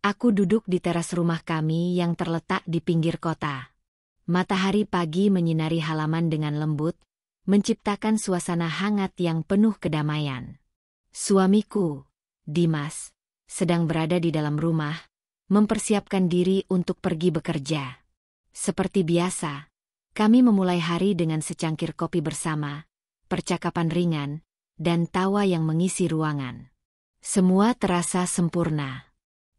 Aku duduk di teras rumah kami yang terletak di pinggir kota. Matahari pagi menyinari halaman dengan lembut, menciptakan suasana hangat yang penuh kedamaian. Suamiku, Dimas, sedang berada di dalam rumah, mempersiapkan diri untuk pergi bekerja. Seperti biasa, kami memulai hari dengan secangkir kopi bersama, percakapan ringan, dan tawa yang mengisi ruangan. Semua terasa sempurna.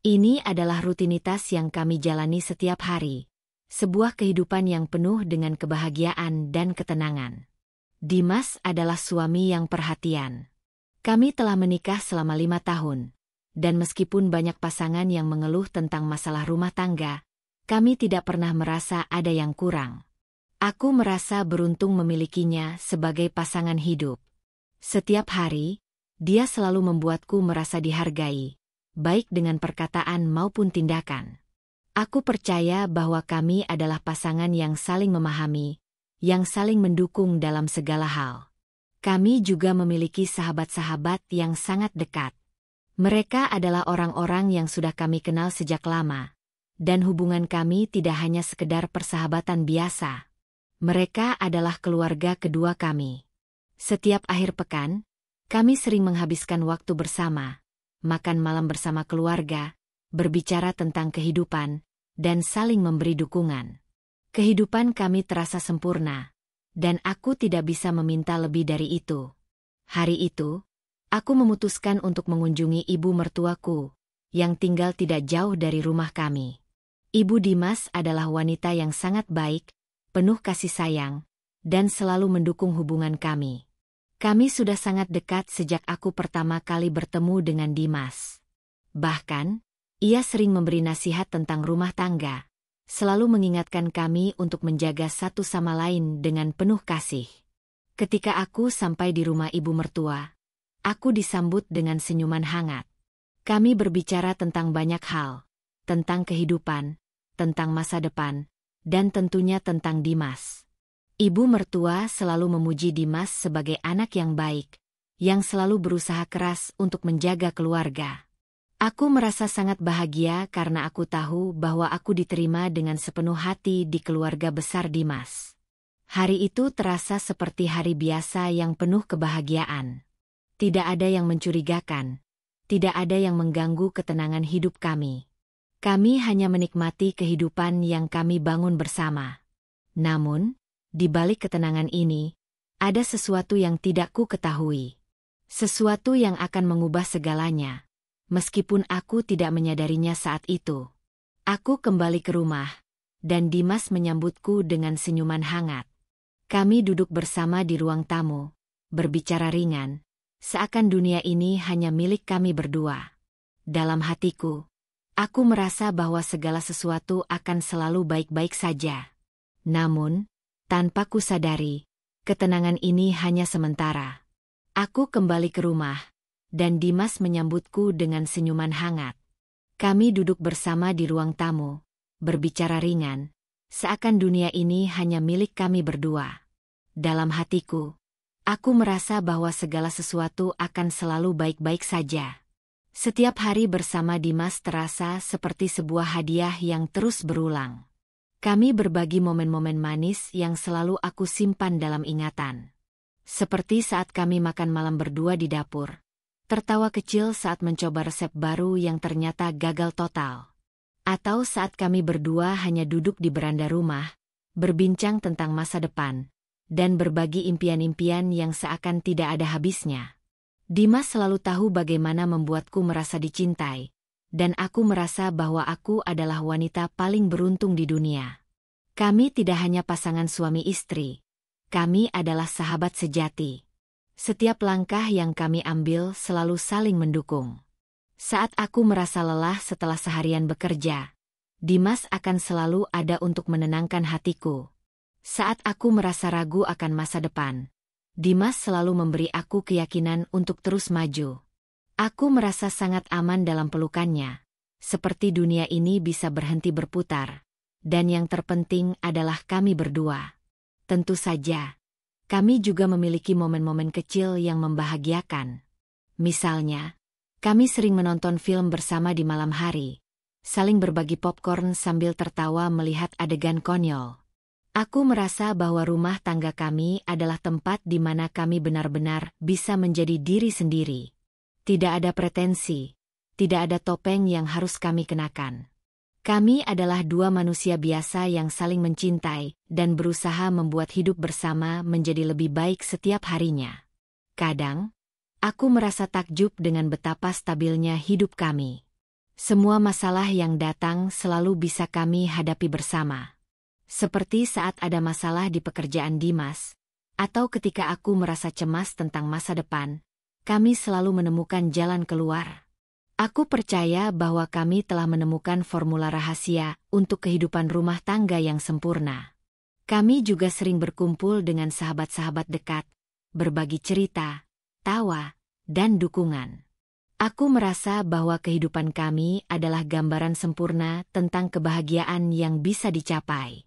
Ini adalah rutinitas yang kami jalani setiap hari, sebuah kehidupan yang penuh dengan kebahagiaan dan ketenangan. Dimas adalah suami yang perhatian. Kami telah menikah selama 5 tahun, dan meskipun banyak pasangan yang mengeluh tentang masalah rumah tangga, kami tidak pernah merasa ada yang kurang. Aku merasa beruntung memilikinya sebagai pasangan hidup. Setiap hari, dia selalu membuatku merasa dihargai, baik dengan perkataan maupun tindakan. Aku percaya bahwa kami adalah pasangan yang saling memahami, yang saling mendukung dalam segala hal. Kami juga memiliki sahabat-sahabat yang sangat dekat. Mereka adalah orang-orang yang sudah kami kenal sejak lama, dan hubungan kami tidak hanya sekedar persahabatan biasa. Mereka adalah keluarga kedua kami. Setiap akhir pekan, kami sering menghabiskan waktu bersama, makan malam bersama keluarga, berbicara tentang kehidupan, dan saling memberi dukungan. Kehidupan kami terasa sempurna, dan aku tidak bisa meminta lebih dari itu. Hari itu, aku memutuskan untuk mengunjungi ibu mertuaku, yang tinggal tidak jauh dari rumah kami. Ibu Dimas adalah wanita yang sangat baik, penuh kasih sayang, dan selalu mendukung hubungan kami. Kami sudah sangat dekat sejak aku pertama kali bertemu dengan Dimas. Bahkan, ia sering memberi nasihat tentang rumah tangga, selalu mengingatkan kami untuk menjaga satu sama lain dengan penuh kasih. Ketika aku sampai di rumah ibu mertua, aku disambut dengan senyuman hangat. Kami berbicara tentang banyak hal, tentang kehidupan, tentang masa depan, dan tentunya tentang Dimas. Ibu mertua selalu memuji Dimas sebagai anak yang baik, yang selalu berusaha keras untuk menjaga keluarga. Aku merasa sangat bahagia karena aku tahu bahwa aku diterima dengan sepenuh hati di keluarga besar Dimas. Hari itu terasa seperti hari biasa yang penuh kebahagiaan. Tidak ada yang mencurigakan, tidak ada yang mengganggu ketenangan hidup kami. Kami hanya menikmati kehidupan yang kami bangun bersama. Namun, di balik ketenangan ini, ada sesuatu yang tidak ku ketahui. Sesuatu yang akan mengubah segalanya, meskipun aku tidak menyadarinya saat itu. Aku kembali ke rumah, dan Dimas menyambutku dengan senyuman hangat. Kami duduk bersama di ruang tamu, berbicara ringan, seakan dunia ini hanya milik kami berdua. Dalam hatiku, aku merasa bahwa segala sesuatu akan selalu baik-baik saja. Namun, tanpa ku sadari, ketenangan ini hanya sementara. Aku kembali ke rumah, dan Dimas menyambutku dengan senyuman hangat. Kami duduk bersama di ruang tamu, berbicara ringan, seakan dunia ini hanya milik kami berdua. Dalam hatiku, aku merasa bahwa segala sesuatu akan selalu baik-baik saja. Setiap hari bersama Dimas terasa seperti sebuah hadiah yang terus berulang. Kami berbagi momen-momen manis yang selalu aku simpan dalam ingatan. Seperti saat kami makan malam berdua di dapur, tertawa kecil saat mencoba resep baru yang ternyata gagal total. Atau saat kami berdua hanya duduk di beranda rumah, berbincang tentang masa depan, dan berbagi impian-impian yang seakan tidak ada habisnya. Dimas selalu tahu bagaimana membuatku merasa dicintai, dan aku merasa bahwa aku adalah wanita paling beruntung di dunia. Kami tidak hanya pasangan suami istri, kami adalah sahabat sejati. Setiap langkah yang kami ambil selalu saling mendukung. Saat aku merasa lelah setelah seharian bekerja, Dimas akan selalu ada untuk menenangkan hatiku. Saat aku merasa ragu akan masa depan, Dimas selalu memberi aku keyakinan untuk terus maju. Aku merasa sangat aman dalam pelukannya, seperti dunia ini bisa berhenti berputar, dan yang terpenting adalah kami berdua. Tentu saja, kami juga memiliki momen-momen kecil yang membahagiakan. Misalnya, kami sering menonton film bersama di malam hari, saling berbagi popcorn sambil tertawa melihat adegan konyol. Aku merasa bahwa rumah tangga kami adalah tempat di mana kami benar-benar bisa menjadi diri sendiri. Tidak ada pretensi, tidak ada topeng yang harus kami kenakan. Kami adalah dua manusia biasa yang saling mencintai dan berusaha membuat hidup bersama menjadi lebih baik setiap harinya. Kadang, aku merasa takjub dengan betapa stabilnya hidup kami. Semua masalah yang datang selalu bisa kami hadapi bersama. Seperti saat ada masalah di pekerjaan Dimas, atau ketika aku merasa cemas tentang masa depan, kami selalu menemukan jalan keluar. Aku percaya bahwa kami telah menemukan formula rahasia untuk kehidupan rumah tangga yang sempurna. Kami juga sering berkumpul dengan sahabat-sahabat dekat, berbagi cerita, tawa, dan dukungan. Aku merasa bahwa kehidupan kami adalah gambaran sempurna tentang kebahagiaan yang bisa dicapai.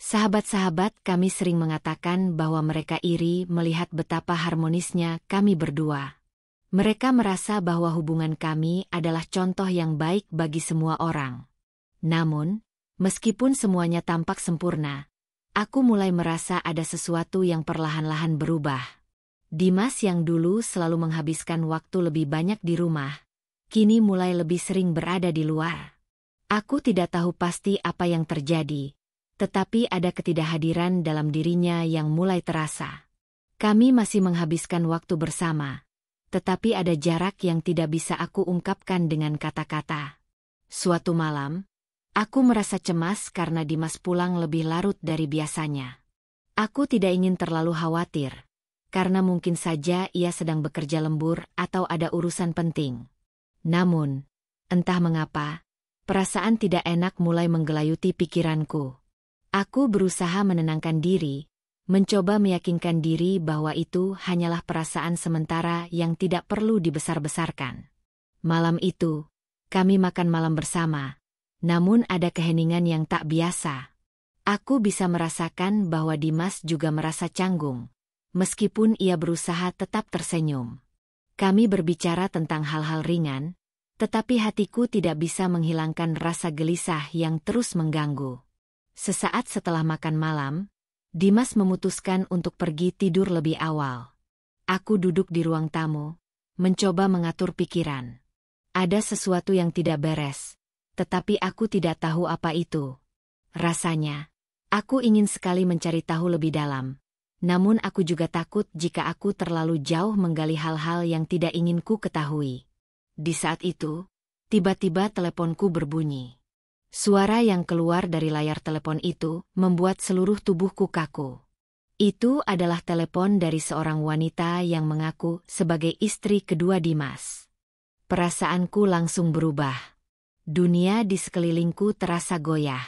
Sahabat-sahabat kami sering mengatakan bahwa mereka iri melihat betapa harmonisnya kami berdua. Mereka merasa bahwa hubungan kami adalah contoh yang baik bagi semua orang. Namun, meskipun semuanya tampak sempurna, aku mulai merasa ada sesuatu yang perlahan-lahan berubah. Dimas yang dulu selalu menghabiskan waktu lebih banyak di rumah, kini mulai lebih sering berada di luar. Aku tidak tahu pasti apa yang terjadi, tetapi ada ketidakhadiran dalam dirinya yang mulai terasa. Kami masih menghabiskan waktu bersama, tetapi ada jarak yang tidak bisa aku ungkapkan dengan kata-kata. Suatu malam, aku merasa cemas karena Dimas pulang lebih larut dari biasanya. Aku tidak ingin terlalu khawatir, karena mungkin saja ia sedang bekerja lembur atau ada urusan penting. Namun, entah mengapa, perasaan tidak enak mulai menggelayuti pikiranku. Aku berusaha menenangkan diri, mencoba meyakinkan diri bahwa itu hanyalah perasaan sementara yang tidak perlu dibesar-besarkan. Malam itu, kami makan malam bersama, namun ada keheningan yang tak biasa. Aku bisa merasakan bahwa Dimas juga merasa canggung, meskipun ia berusaha tetap tersenyum. Kami berbicara tentang hal-hal ringan, tetapi hatiku tidak bisa menghilangkan rasa gelisah yang terus mengganggu. Sesaat setelah makan malam, Dimas memutuskan untuk pergi tidur lebih awal. Aku duduk di ruang tamu, mencoba mengatur pikiran. Ada sesuatu yang tidak beres, tetapi aku tidak tahu apa itu. Rasanya, aku ingin sekali mencari tahu lebih dalam. Namun aku juga takut jika aku terlalu jauh menggali hal-hal yang tidak ingin ku ketahui. Di saat itu, tiba-tiba teleponku berbunyi. Suara yang keluar dari layar telepon itu membuat seluruh tubuhku kaku. Itu adalah telepon dari seorang wanita yang mengaku sebagai istri kedua Dimas. Perasaanku langsung berubah. Dunia di sekelilingku terasa goyah.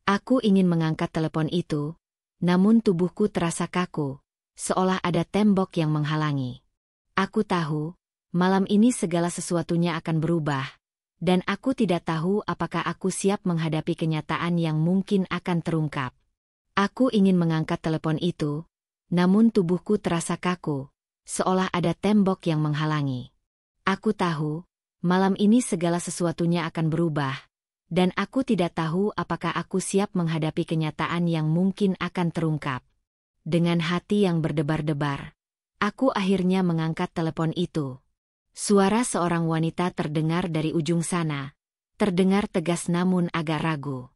Aku ingin mengangkat telepon itu, namun tubuhku terasa kaku, seolah ada tembok yang menghalangi. Aku tahu, malam ini segala sesuatunya akan berubah. Dan aku tidak tahu apakah aku siap menghadapi kenyataan yang mungkin akan terungkap. Aku ingin mengangkat telepon itu, namun tubuhku terasa kaku, seolah ada tembok yang menghalangi. Aku tahu, malam ini segala sesuatunya akan berubah, dan aku tidak tahu apakah aku siap menghadapi kenyataan yang mungkin akan terungkap. Dengan hati yang berdebar-debar, aku akhirnya mengangkat telepon itu. Suara seorang wanita terdengar dari ujung sana, terdengar tegas namun agak ragu.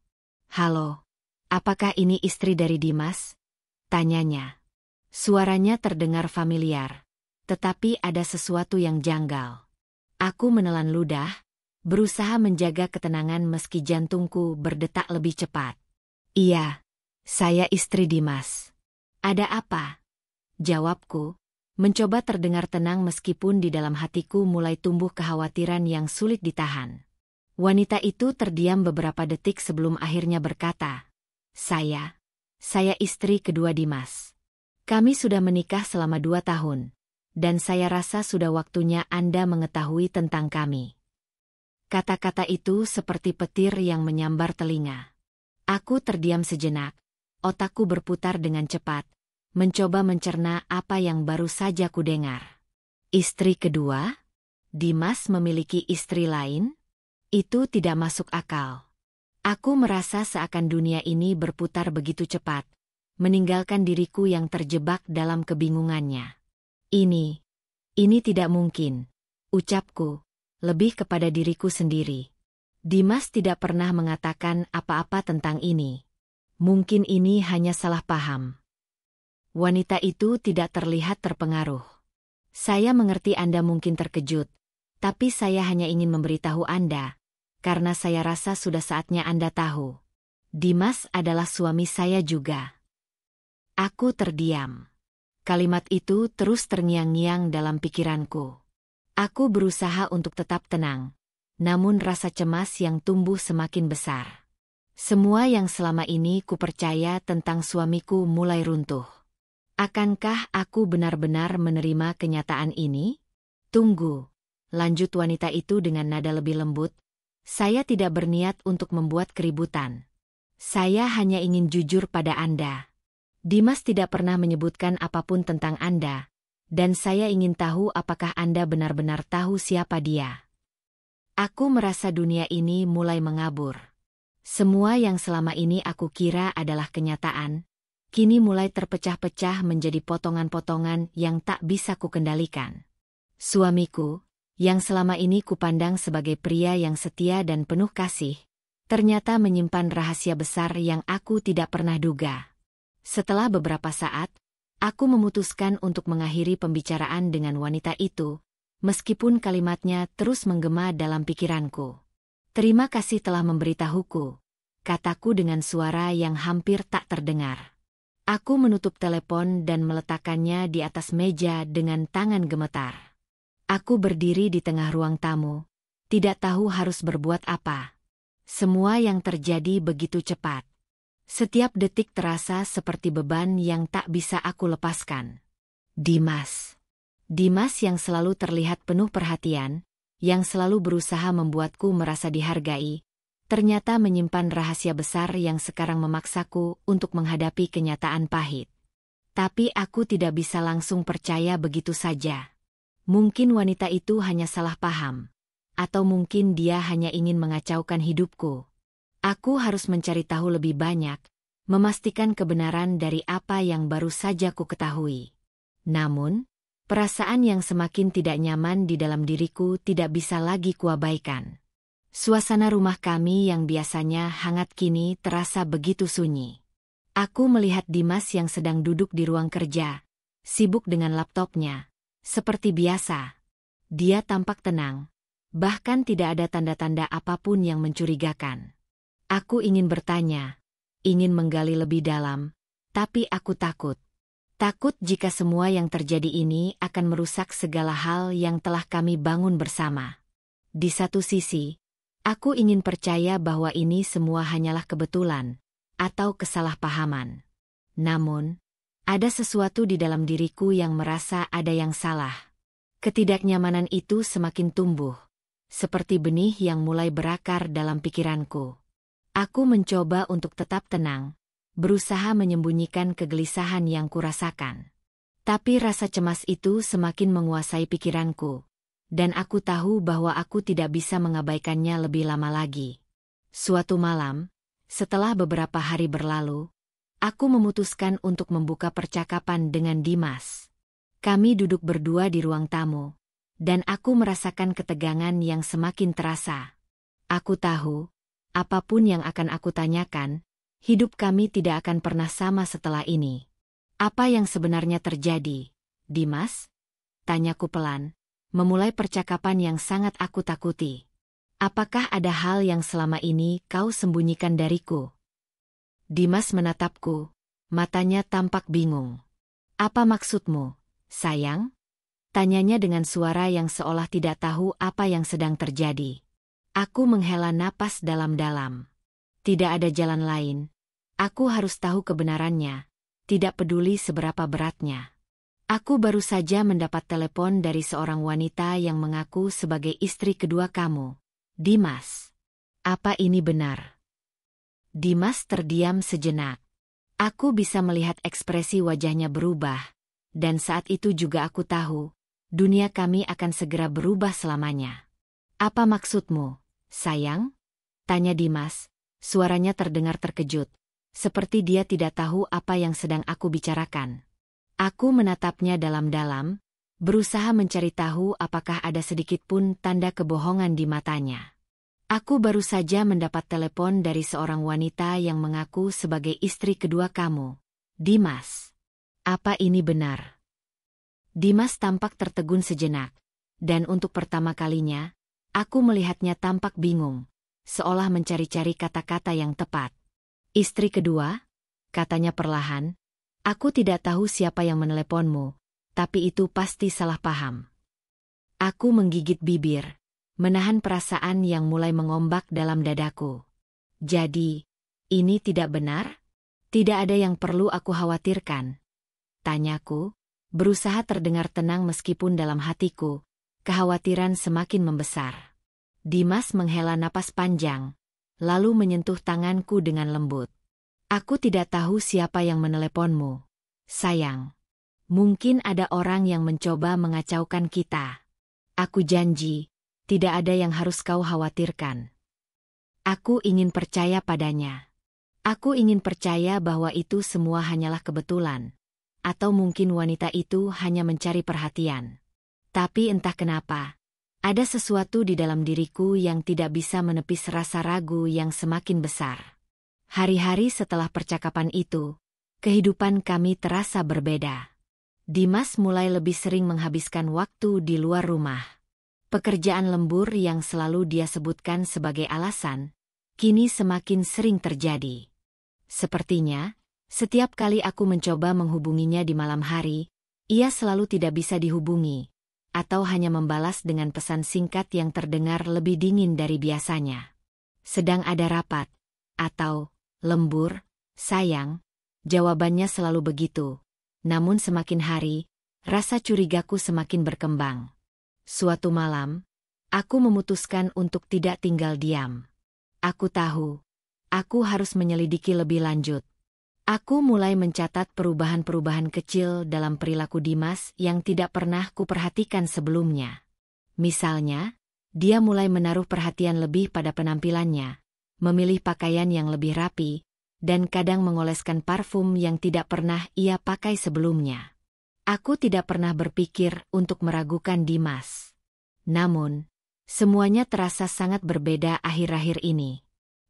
"Halo, apakah ini istri dari Dimas?" tanyanya. Suaranya terdengar familiar, tetapi ada sesuatu yang janggal. Aku menelan ludah, berusaha menjaga ketenangan meski jantungku berdetak lebih cepat. "Iya, saya istri Dimas." "Ada apa?" jawabku. Mencoba terdengar tenang meskipun di dalam hatiku mulai tumbuh kekhawatiran yang sulit ditahan. Wanita itu terdiam beberapa detik sebelum akhirnya berkata, Saya istri kedua Dimas. Kami sudah menikah selama 2 tahun, dan saya rasa sudah waktunya Anda mengetahui tentang kami." Kata-kata itu seperti petir yang menyambar telinga. Aku terdiam sejenak, otakku berputar dengan cepat, mencoba mencerna apa yang baru saja kudengar. Istri kedua? Dimas memiliki istri lain? Itu tidak masuk akal. Aku merasa seakan dunia ini berputar begitu cepat, meninggalkan diriku yang terjebak dalam kebingungannya. Ini tidak mungkin, ucapku, lebih kepada diriku sendiri. Dimas tidak pernah mengatakan apa-apa tentang ini. Mungkin ini hanya salah paham. Wanita itu tidak terlihat terpengaruh. Saya mengerti Anda mungkin terkejut, tapi saya hanya ingin memberitahu Anda, karena saya rasa sudah saatnya Anda tahu. Dimas adalah suami saya juga. Aku terdiam. Kalimat itu terus terngiang-ngiang dalam pikiranku. Aku berusaha untuk tetap tenang, namun rasa cemas yang tumbuh semakin besar. Semua yang selama ini kupercaya tentang suamiku mulai runtuh. Akankah aku benar-benar menerima kenyataan ini? Tunggu, lanjut wanita itu dengan nada lebih lembut. Saya tidak berniat untuk membuat keributan. Saya hanya ingin jujur pada Anda. Dimas tidak pernah menyebutkan apapun tentang Anda, dan saya ingin tahu apakah Anda benar-benar tahu siapa dia. Aku merasa dunia ini mulai mengabur. Semua yang selama ini aku kira adalah kenyataan, kini mulai terpecah-pecah menjadi potongan-potongan yang tak bisa kukendalikan. Suamiku, yang selama ini kupandang sebagai pria yang setia dan penuh kasih, ternyata menyimpan rahasia besar yang aku tidak pernah duga. Setelah beberapa saat, aku memutuskan untuk mengakhiri pembicaraan dengan wanita itu, meskipun kalimatnya terus menggema dalam pikiranku. Terima kasih telah memberitahuku, kataku dengan suara yang hampir tak terdengar. Aku menutup telepon dan meletakkannya di atas meja dengan tangan gemetar. Aku berdiri di tengah ruang tamu, tidak tahu harus berbuat apa. Semua yang terjadi begitu cepat. Setiap detik terasa seperti beban yang tak bisa aku lepaskan. Dimas. Dimas yang selalu terlihat penuh perhatian, yang selalu berusaha membuatku merasa dihargai, ternyata menyimpan rahasia besar yang sekarang memaksaku untuk menghadapi kenyataan pahit. Tapi aku tidak bisa langsung percaya begitu saja. Mungkin wanita itu hanya salah paham. Atau mungkin dia hanya ingin mengacaukan hidupku. Aku harus mencari tahu lebih banyak, memastikan kebenaran dari apa yang baru saja ku ketahui. Namun, perasaan yang semakin tidak nyaman di dalam diriku tidak bisa lagi kuabaikan. Suasana rumah kami yang biasanya hangat kini terasa begitu sunyi. Aku melihat Dimas yang sedang duduk di ruang kerja, sibuk dengan laptopnya. Seperti biasa, dia tampak tenang, bahkan tidak ada tanda-tanda apapun yang mencurigakan. Aku ingin bertanya, ingin menggali lebih dalam, tapi aku takut. Takut jika semua yang terjadi ini akan merusak segala hal yang telah kami bangun bersama. Di satu sisi, aku ingin percaya bahwa ini semua hanyalah kebetulan, atau kesalahpahaman. Namun, ada sesuatu di dalam diriku yang merasa ada yang salah. Ketidaknyamanan itu semakin tumbuh, seperti benih yang mulai berakar dalam pikiranku. Aku mencoba untuk tetap tenang, berusaha menyembunyikan kegelisahan yang kurasakan. Tapi rasa cemas itu semakin menguasai pikiranku, dan aku tahu bahwa aku tidak bisa mengabaikannya lebih lama lagi. Suatu malam, setelah beberapa hari berlalu, aku memutuskan untuk membuka percakapan dengan Dimas. Kami duduk berdua di ruang tamu, dan aku merasakan ketegangan yang semakin terasa. Aku tahu, apapun yang akan aku tanyakan, hidup kami tidak akan pernah sama setelah ini. Apa yang sebenarnya terjadi, Dimas? Tanyaku pelan, memulai percakapan yang sangat aku takuti. Apakah ada hal yang selama ini kau sembunyikan dariku? Dimas menatapku, matanya tampak bingung. Apa maksudmu, sayang? Tanyanya dengan suara yang seolah tidak tahu apa yang sedang terjadi. Aku menghela napas dalam-dalam. Tidak ada jalan lain. Aku harus tahu kebenarannya, tidak peduli seberapa beratnya. Aku baru saja mendapat telepon dari seorang wanita yang mengaku sebagai istri kedua kamu, Dimas. Apa ini benar? Dimas terdiam sejenak. Aku bisa melihat ekspresi wajahnya berubah, dan saat itu juga aku tahu, dunia kami akan segera berubah selamanya. Apa maksudmu, Sayang? Tanya Dimas. Suaranya terdengar terkejut, seperti dia tidak tahu apa yang sedang aku bicarakan. Aku menatapnya dalam-dalam, berusaha mencari tahu apakah ada sedikit pun tanda kebohongan di matanya. Aku baru saja mendapat telepon dari seorang wanita yang mengaku sebagai istri kedua kamu, Dimas. Apa ini benar? Dimas tampak tertegun sejenak, dan untuk pertama kalinya, aku melihatnya tampak bingung, seolah mencari-cari kata-kata yang tepat. Istri kedua? Katanya perlahan. Aku tidak tahu siapa yang meneleponmu, tapi itu pasti salah paham. Aku menggigit bibir, menahan perasaan yang mulai mengombak dalam dadaku. Jadi, ini tidak benar? Tidak ada yang perlu aku khawatirkan. Tanyaku, berusaha terdengar tenang meskipun dalam hatiku, kekhawatiran semakin membesar. Dimas menghela napas panjang, lalu menyentuh tanganku dengan lembut. Aku tidak tahu siapa yang meneleponmu, sayang. Mungkin ada orang yang mencoba mengacaukan kita. Aku janji, tidak ada yang harus kau khawatirkan. Aku ingin percaya padanya. Aku ingin percaya bahwa itu semua hanyalah kebetulan. Atau mungkin wanita itu hanya mencari perhatian. Tapi entah kenapa, ada sesuatu di dalam diriku yang tidak bisa menepis rasa ragu yang semakin besar. Hari-hari setelah percakapan itu, kehidupan kami terasa berbeda. Dimas mulai lebih sering menghabiskan waktu di luar rumah. Pekerjaan lembur yang selalu dia sebutkan sebagai alasan, kini semakin sering terjadi. Sepertinya, setiap kali aku mencoba menghubunginya di malam hari, ia selalu tidak bisa dihubungi, atau hanya membalas dengan pesan singkat yang terdengar lebih dingin dari biasanya. Sedang ada rapat, atau, lembur, sayang, jawabannya selalu begitu. Namun semakin hari, rasa curigaku semakin berkembang. Suatu malam, aku memutuskan untuk tidak tinggal diam. Aku tahu, aku harus menyelidiki lebih lanjut. Aku mulai mencatat perubahan-perubahan kecil dalam perilaku Dimas yang tidak pernah kuperhatikan sebelumnya. Misalnya, dia mulai menaruh perhatian lebih pada penampilannya, memilih pakaian yang lebih rapi, dan kadang mengoleskan parfum yang tidak pernah ia pakai sebelumnya. Aku tidak pernah berpikir untuk meragukan Dimas. Namun, semuanya terasa sangat berbeda akhir-akhir ini.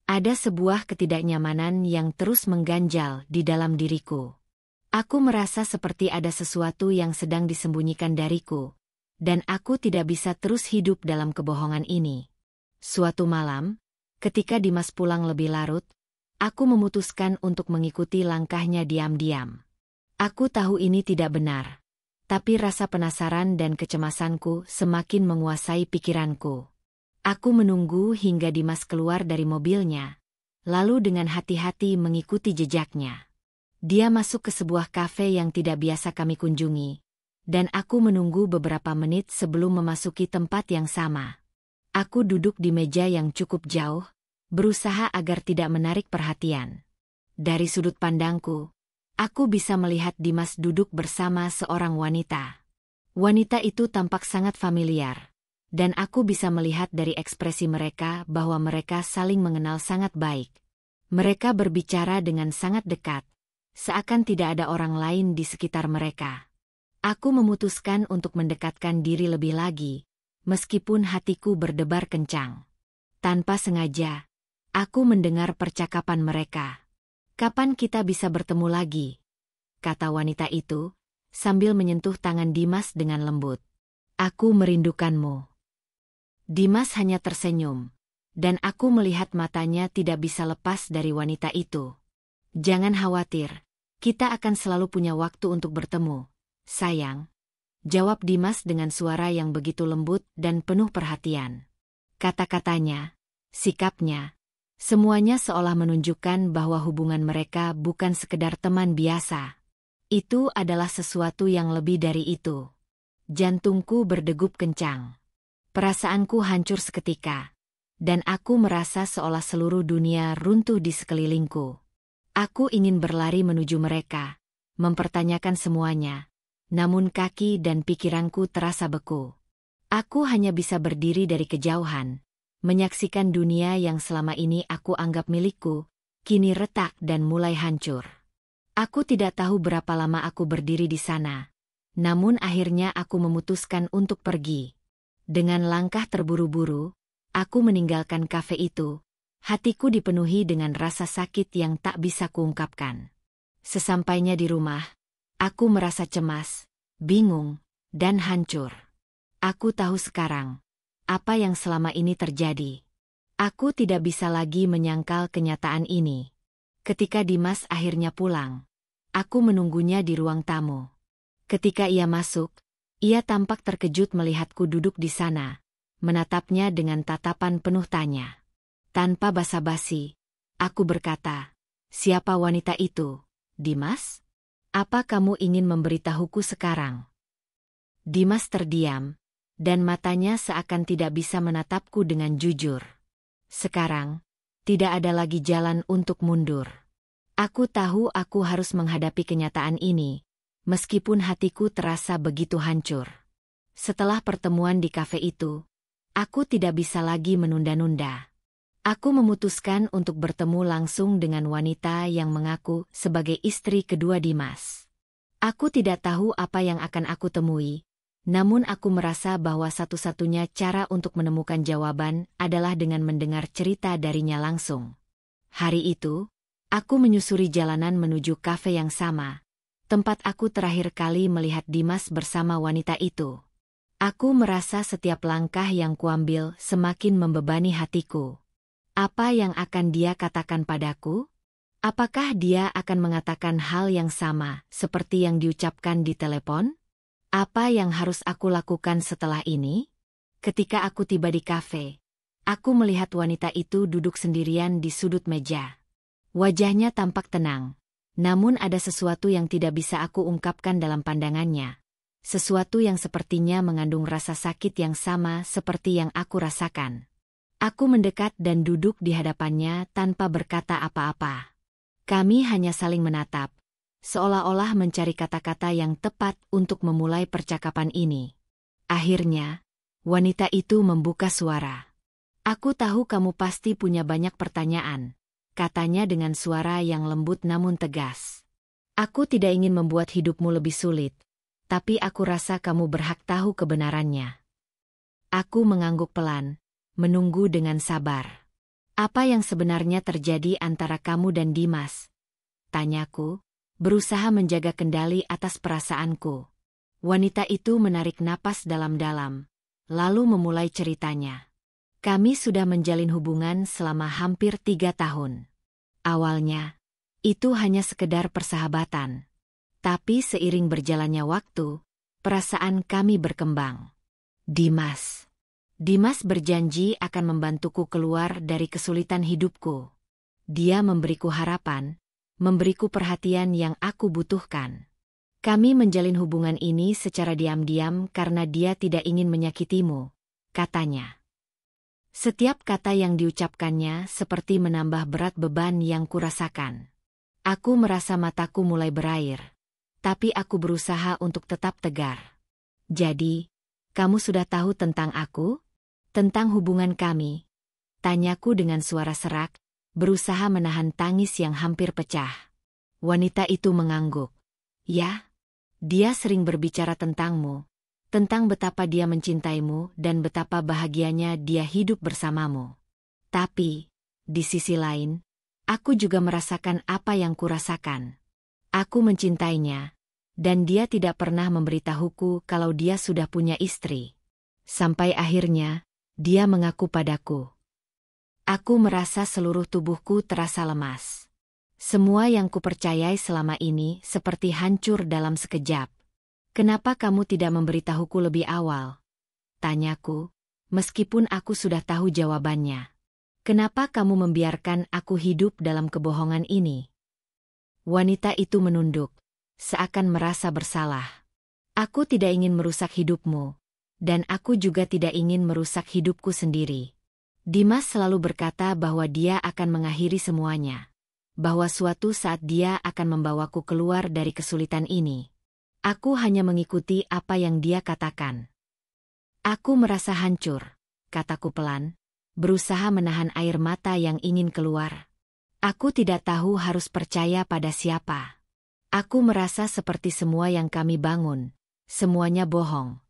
Ada sebuah ketidaknyamanan yang terus mengganjal di dalam diriku. Aku merasa seperti ada sesuatu yang sedang disembunyikan dariku, dan aku tidak bisa terus hidup dalam kebohongan ini. Suatu malam, ketika Dimas pulang lebih larut, aku memutuskan untuk mengikuti langkahnya diam-diam. Aku tahu ini tidak benar, tapi rasa penasaran dan kecemasanku semakin menguasai pikiranku. Aku menunggu hingga Dimas keluar dari mobilnya, lalu dengan hati-hati mengikuti jejaknya. Dia masuk ke sebuah kafe yang tidak biasa kami kunjungi, dan aku menunggu beberapa menit sebelum memasuki tempat yang sama. Aku duduk di meja yang cukup jauh, berusaha agar tidak menarik perhatian. Dari sudut pandangku, aku bisa melihat Dimas duduk bersama seorang wanita. Wanita itu tampak sangat familiar, dan aku bisa melihat dari ekspresi mereka bahwa mereka saling mengenal sangat baik. Mereka berbicara dengan sangat dekat, seakan tidak ada orang lain di sekitar mereka. Aku memutuskan untuk mendekatkan diri lebih lagi, meskipun hatiku berdebar kencang. Tanpa sengaja, aku mendengar percakapan mereka. "Kapan kita bisa bertemu lagi?" kata wanita itu, sambil menyentuh tangan Dimas dengan lembut. "Aku merindukanmu." Dimas hanya tersenyum, dan aku melihat matanya tidak bisa lepas dari wanita itu. "Jangan khawatir, kita akan selalu punya waktu untuk bertemu, sayang," jawab Dimas dengan suara yang begitu lembut dan penuh perhatian. Kata-katanya, sikapnya, semuanya seolah menunjukkan bahwa hubungan mereka bukan sekedar teman biasa. Itu adalah sesuatu yang lebih dari itu. Jantungku berdegup kencang. Perasaanku hancur seketika, dan aku merasa seolah seluruh dunia runtuh di sekelilingku. Aku ingin berlari menuju mereka, mempertanyakan semuanya, namun kaki dan pikiranku terasa beku. Aku hanya bisa berdiri dari kejauhan, menyaksikan dunia yang selama ini aku anggap milikku, kini retak dan mulai hancur. Aku tidak tahu berapa lama aku berdiri di sana, namun akhirnya aku memutuskan untuk pergi. Dengan langkah terburu-buru, aku meninggalkan kafe itu. Hatiku dipenuhi dengan rasa sakit yang tak bisa kuungkapkan. Sesampainya di rumah, aku merasa cemas, bingung, dan hancur. Aku tahu sekarang apa yang selama ini terjadi. Aku tidak bisa lagi menyangkal kenyataan ini. Ketika Dimas akhirnya pulang, aku menunggunya di ruang tamu. Ketika ia masuk, ia tampak terkejut melihatku duduk di sana, menatapnya dengan tatapan penuh tanya. Tanpa basa-basi, aku berkata, "Siapa wanita itu, Dimas? Apa kamu ingin memberitahuku sekarang?" Dimas terdiam, dan matanya seakan tidak bisa menatapku dengan jujur. Sekarang, tidak ada lagi jalan untuk mundur. Aku tahu aku harus menghadapi kenyataan ini, meskipun hatiku terasa begitu hancur. Setelah pertemuan di kafe itu, aku tidak bisa lagi menunda-nunda. Aku memutuskan untuk bertemu langsung dengan wanita yang mengaku sebagai istri kedua Dimas. Aku tidak tahu apa yang akan aku temui, namun aku merasa bahwa satu-satunya cara untuk menemukan jawaban adalah dengan mendengar cerita darinya langsung. Hari itu, aku menyusuri jalanan menuju kafe yang sama, tempat aku terakhir kali melihat Dimas bersama wanita itu. Aku merasa setiap langkah yang kuambil semakin membebani hatiku. Apa yang akan dia katakan padaku? Apakah dia akan mengatakan hal yang sama seperti yang diucapkan di telepon? Apa yang harus aku lakukan setelah ini? Ketika aku tiba di kafe, aku melihat wanita itu duduk sendirian di sudut meja. Wajahnya tampak tenang, namun ada sesuatu yang tidak bisa aku ungkapkan dalam pandangannya. Sesuatu yang sepertinya mengandung rasa sakit yang sama seperti yang aku rasakan. Aku mendekat dan duduk di hadapannya tanpa berkata apa-apa. Kami hanya saling menatap, seolah-olah mencari kata-kata yang tepat untuk memulai percakapan ini. Akhirnya, wanita itu membuka suara. "Aku tahu kamu pasti punya banyak pertanyaan," katanya dengan suara yang lembut namun tegas. "Aku tidak ingin membuat hidupmu lebih sulit, tapi aku rasa kamu berhak tahu kebenarannya." Aku mengangguk pelan, menunggu dengan sabar. "Apa yang sebenarnya terjadi antara kamu dan Dimas?" tanyaku, berusaha menjaga kendali atas perasaanku. Wanita itu menarik napas dalam-dalam, lalu memulai ceritanya. "Kami sudah menjalin hubungan selama hampir 3 tahun. Awalnya, itu hanya sekedar persahabatan. Tapi seiring berjalannya waktu, perasaan kami berkembang. Dimas berjanji akan membantuku keluar dari kesulitan hidupku. Dia memberiku harapan, memberiku perhatian yang aku butuhkan. Kami menjalin hubungan ini secara diam-diam karena dia tidak ingin menyakitimu," katanya. Setiap kata yang diucapkannya seperti menambah berat beban yang kurasakan. Aku merasa mataku mulai berair, tapi aku berusaha untuk tetap tegar. "Jadi, kamu sudah tahu tentang aku? Tentang hubungan kami?" tanyaku dengan suara serak, berusaha menahan tangis yang hampir pecah. Wanita itu mengangguk. "Ya, dia sering berbicara tentangmu, tentang betapa dia mencintaimu dan betapa bahagianya dia hidup bersamamu. Tapi, di sisi lain, aku juga merasakan apa yang kurasakan. Aku mencintainya, dan dia tidak pernah memberitahuku kalau dia sudah punya istri. Sampai akhirnya, dia mengaku padaku. Aku merasa seluruh tubuhku terasa lemas. Semua yang kupercayai selama ini seperti hancur dalam sekejap. Kenapa kamu tidak memberitahuku lebih awal?" tanyaku, meskipun aku sudah tahu jawabannya. Kenapa kamu membiarkan aku hidup dalam kebohongan ini? Wanita itu menunduk, seakan merasa bersalah. Aku tidak ingin merusak hidupmu, dan aku juga tidak ingin merusak hidupku sendiri. Dimas selalu berkata bahwa dia akan mengakhiri semuanya, bahwa suatu saat dia akan membawaku keluar dari kesulitan ini. Aku hanya mengikuti apa yang dia katakan. Aku merasa hancur, kataku pelan, berusaha menahan air mata yang ingin keluar. Aku tidak tahu harus percaya pada siapa. Aku merasa seperti semua yang kami bangun, semuanya bohong.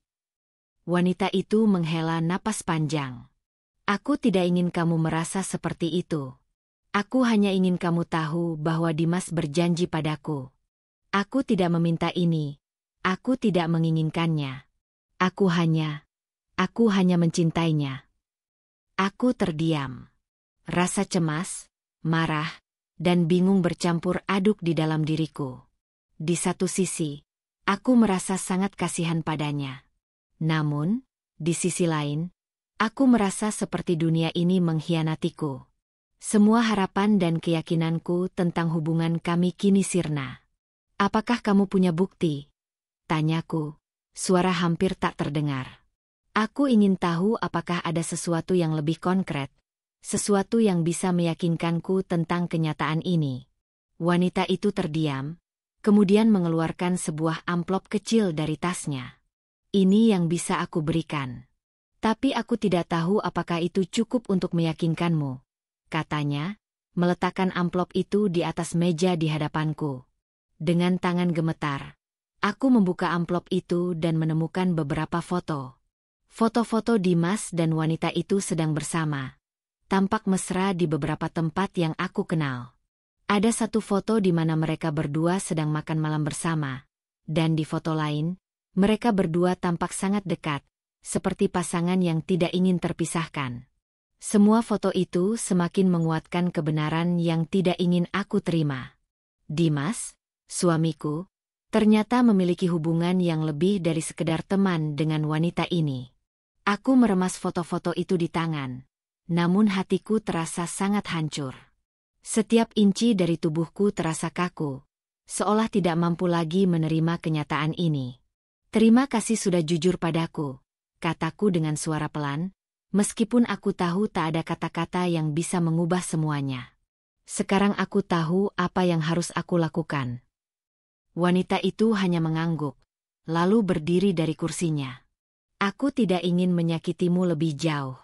Wanita itu menghela napas panjang. Aku tidak ingin kamu merasa seperti itu. Aku hanya ingin kamu tahu bahwa Dimas berjanji padaku. Aku tidak meminta ini. Aku tidak menginginkannya. Aku hanya mencintainya. Aku terdiam. Rasa cemas, marah, dan bingung bercampur aduk di dalam diriku. Di satu sisi, aku merasa sangat kasihan padanya. Namun, di sisi lain, aku merasa seperti dunia ini mengkhianatiku. Semua harapan dan keyakinanku tentang hubungan kami kini sirna. Apakah kamu punya bukti? Tanyaku, suara hampir tak terdengar. Aku ingin tahu apakah ada sesuatu yang lebih konkret, sesuatu yang bisa meyakinkanku tentang kenyataan ini. Wanita itu terdiam, kemudian mengeluarkan sebuah amplop kecil dari tasnya. Ini yang bisa aku berikan. Tapi aku tidak tahu apakah itu cukup untuk meyakinkanmu, katanya, meletakkan amplop itu di atas meja di hadapanku. Dengan tangan gemetar, aku membuka amplop itu dan menemukan beberapa foto. Foto-foto Dimas dan wanita itu sedang bersama. Tampak mesra di beberapa tempat yang aku kenal. Ada satu foto di mana mereka berdua sedang makan malam bersama. Dan di foto lain, mereka berdua tampak sangat dekat, seperti pasangan yang tidak ingin terpisahkan. Semua foto itu semakin menguatkan kebenaran yang tidak ingin aku terima. Dimas, suamiku, ternyata memiliki hubungan yang lebih dari sekedar teman dengan wanita ini. Aku meremas foto-foto itu di tangan, namun hatiku terasa sangat hancur. Setiap inci dari tubuhku terasa kaku, seolah tidak mampu lagi menerima kenyataan ini. Terima kasih sudah jujur padaku, kataku dengan suara pelan, meskipun aku tahu tak ada kata-kata yang bisa mengubah semuanya. Sekarang aku tahu apa yang harus aku lakukan. Wanita itu hanya mengangguk, lalu berdiri dari kursinya. Aku tidak ingin menyakitimu lebih jauh.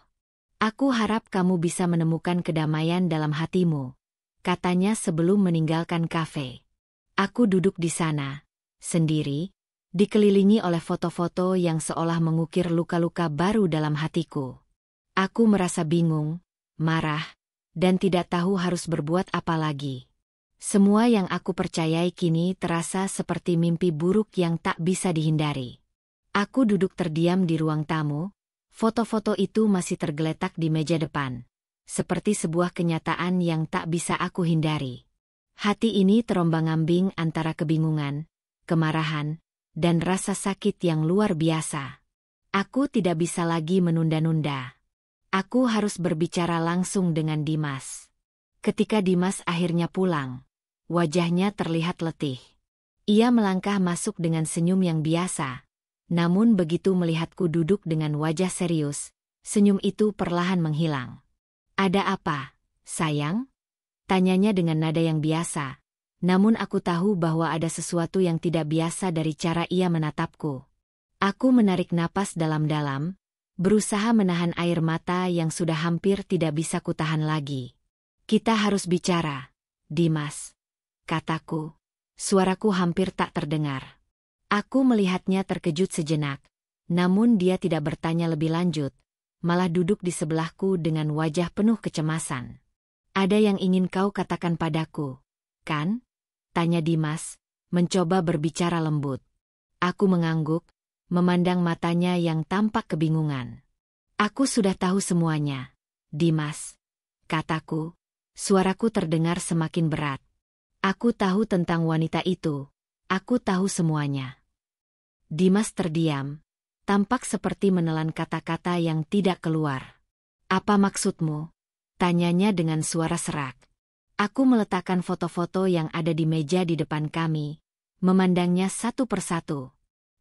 Aku harap kamu bisa menemukan kedamaian dalam hatimu, katanya sebelum meninggalkan kafe. Aku duduk di sana, sendiri, dikelilingi oleh foto-foto yang seolah mengukir luka-luka baru dalam hatiku. Aku merasa bingung, marah, dan tidak tahu harus berbuat apa lagi. Semua yang aku percayai kini terasa seperti mimpi buruk yang tak bisa dihindari. Aku duduk terdiam di ruang tamu, foto-foto itu masih tergeletak di meja depan, seperti sebuah kenyataan yang tak bisa aku hindari. Hati ini terombang-ambing antara kebingungan, kemarahan, dan rasa sakit yang luar biasa. Aku tidak bisa lagi menunda-nunda. Aku harus berbicara langsung dengan Dimas. Ketika Dimas akhirnya pulang, wajahnya terlihat letih. Ia melangkah masuk dengan senyum yang biasa. Namun begitu melihatku duduk dengan wajah serius, senyum itu perlahan menghilang. Ada apa, sayang? Tanyanya dengan nada yang biasa. Namun aku tahu bahwa ada sesuatu yang tidak biasa dari cara ia menatapku. Aku menarik napas dalam-dalam, berusaha menahan air mata yang sudah hampir tidak bisa kutahan lagi. Kita harus bicara, Dimas, kataku. Suaraku hampir tak terdengar. Aku melihatnya terkejut sejenak, namun dia tidak bertanya lebih lanjut, malah duduk di sebelahku dengan wajah penuh kecemasan. Ada yang ingin kau katakan padaku, kan? Tanya Dimas, mencoba berbicara lembut. Aku mengangguk, memandang matanya yang tampak kebingungan. Aku sudah tahu semuanya, Dimas, kataku. Suaraku terdengar semakin berat. Aku tahu tentang wanita itu, aku tahu semuanya. Dimas terdiam, tampak seperti menelan kata-kata yang tidak keluar. Apa maksudmu? Tanyanya dengan suara serak. Aku meletakkan foto-foto yang ada di meja di depan kami, memandangnya satu persatu.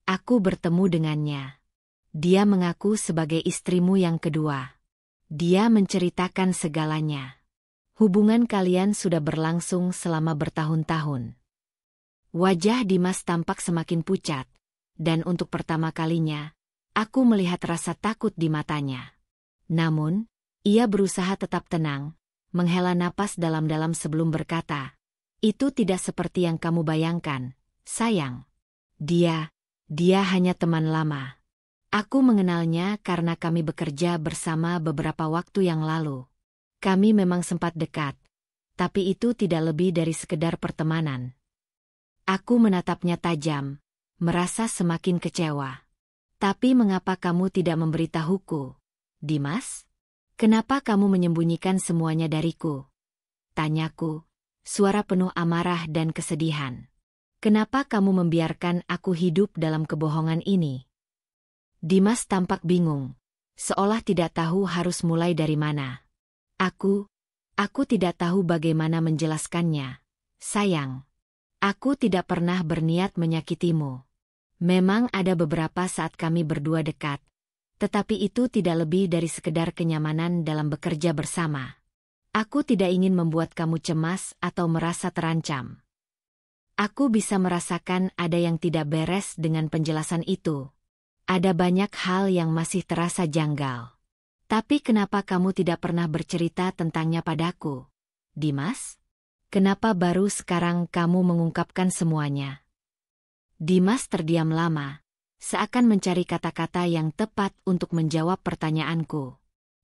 Aku bertemu dengannya. Dia mengaku sebagai istrimu yang kedua. Dia menceritakan segalanya. Hubungan kalian sudah berlangsung selama bertahun-tahun. Wajah Dimas tampak semakin pucat, dan untuk pertama kalinya, aku melihat rasa takut di matanya. Namun, Ia berusaha tetap tenang, menghela napas dalam-dalam sebelum berkata, "Itu tidak seperti yang kamu bayangkan, sayang. Dia hanya teman lama. Aku mengenalnya karena kami bekerja bersama beberapa waktu yang lalu. Kami memang sempat dekat, tapi itu tidak lebih dari sekedar pertemanan." Aku menatapnya tajam, merasa semakin kecewa. "Tapi mengapa kamu tidak memberitahuku, Dimas? Kenapa kamu menyembunyikan semuanya dariku?" tanyaku, suara penuh amarah dan kesedihan. "Kenapa kamu membiarkan aku hidup dalam kebohongan ini?" Dimas tampak bingung, seolah tidak tahu harus mulai dari mana. Aku tidak tahu bagaimana menjelaskannya. Sayang, aku tidak pernah berniat menyakitimu. Memang ada beberapa saat kami berdua dekat, tetapi itu tidak lebih dari sekedar kenyamanan dalam bekerja bersama. Aku tidak ingin membuat kamu cemas atau merasa terancam. Aku bisa merasakan ada yang tidak beres dengan penjelasan itu. Ada banyak hal yang masih terasa janggal. Tapi kenapa kamu tidak pernah bercerita tentangnya padaku, Dimas? Kenapa baru sekarang kamu mengungkapkan semuanya? Dimas terdiam lama, seakan mencari kata-kata yang tepat untuk menjawab pertanyaanku.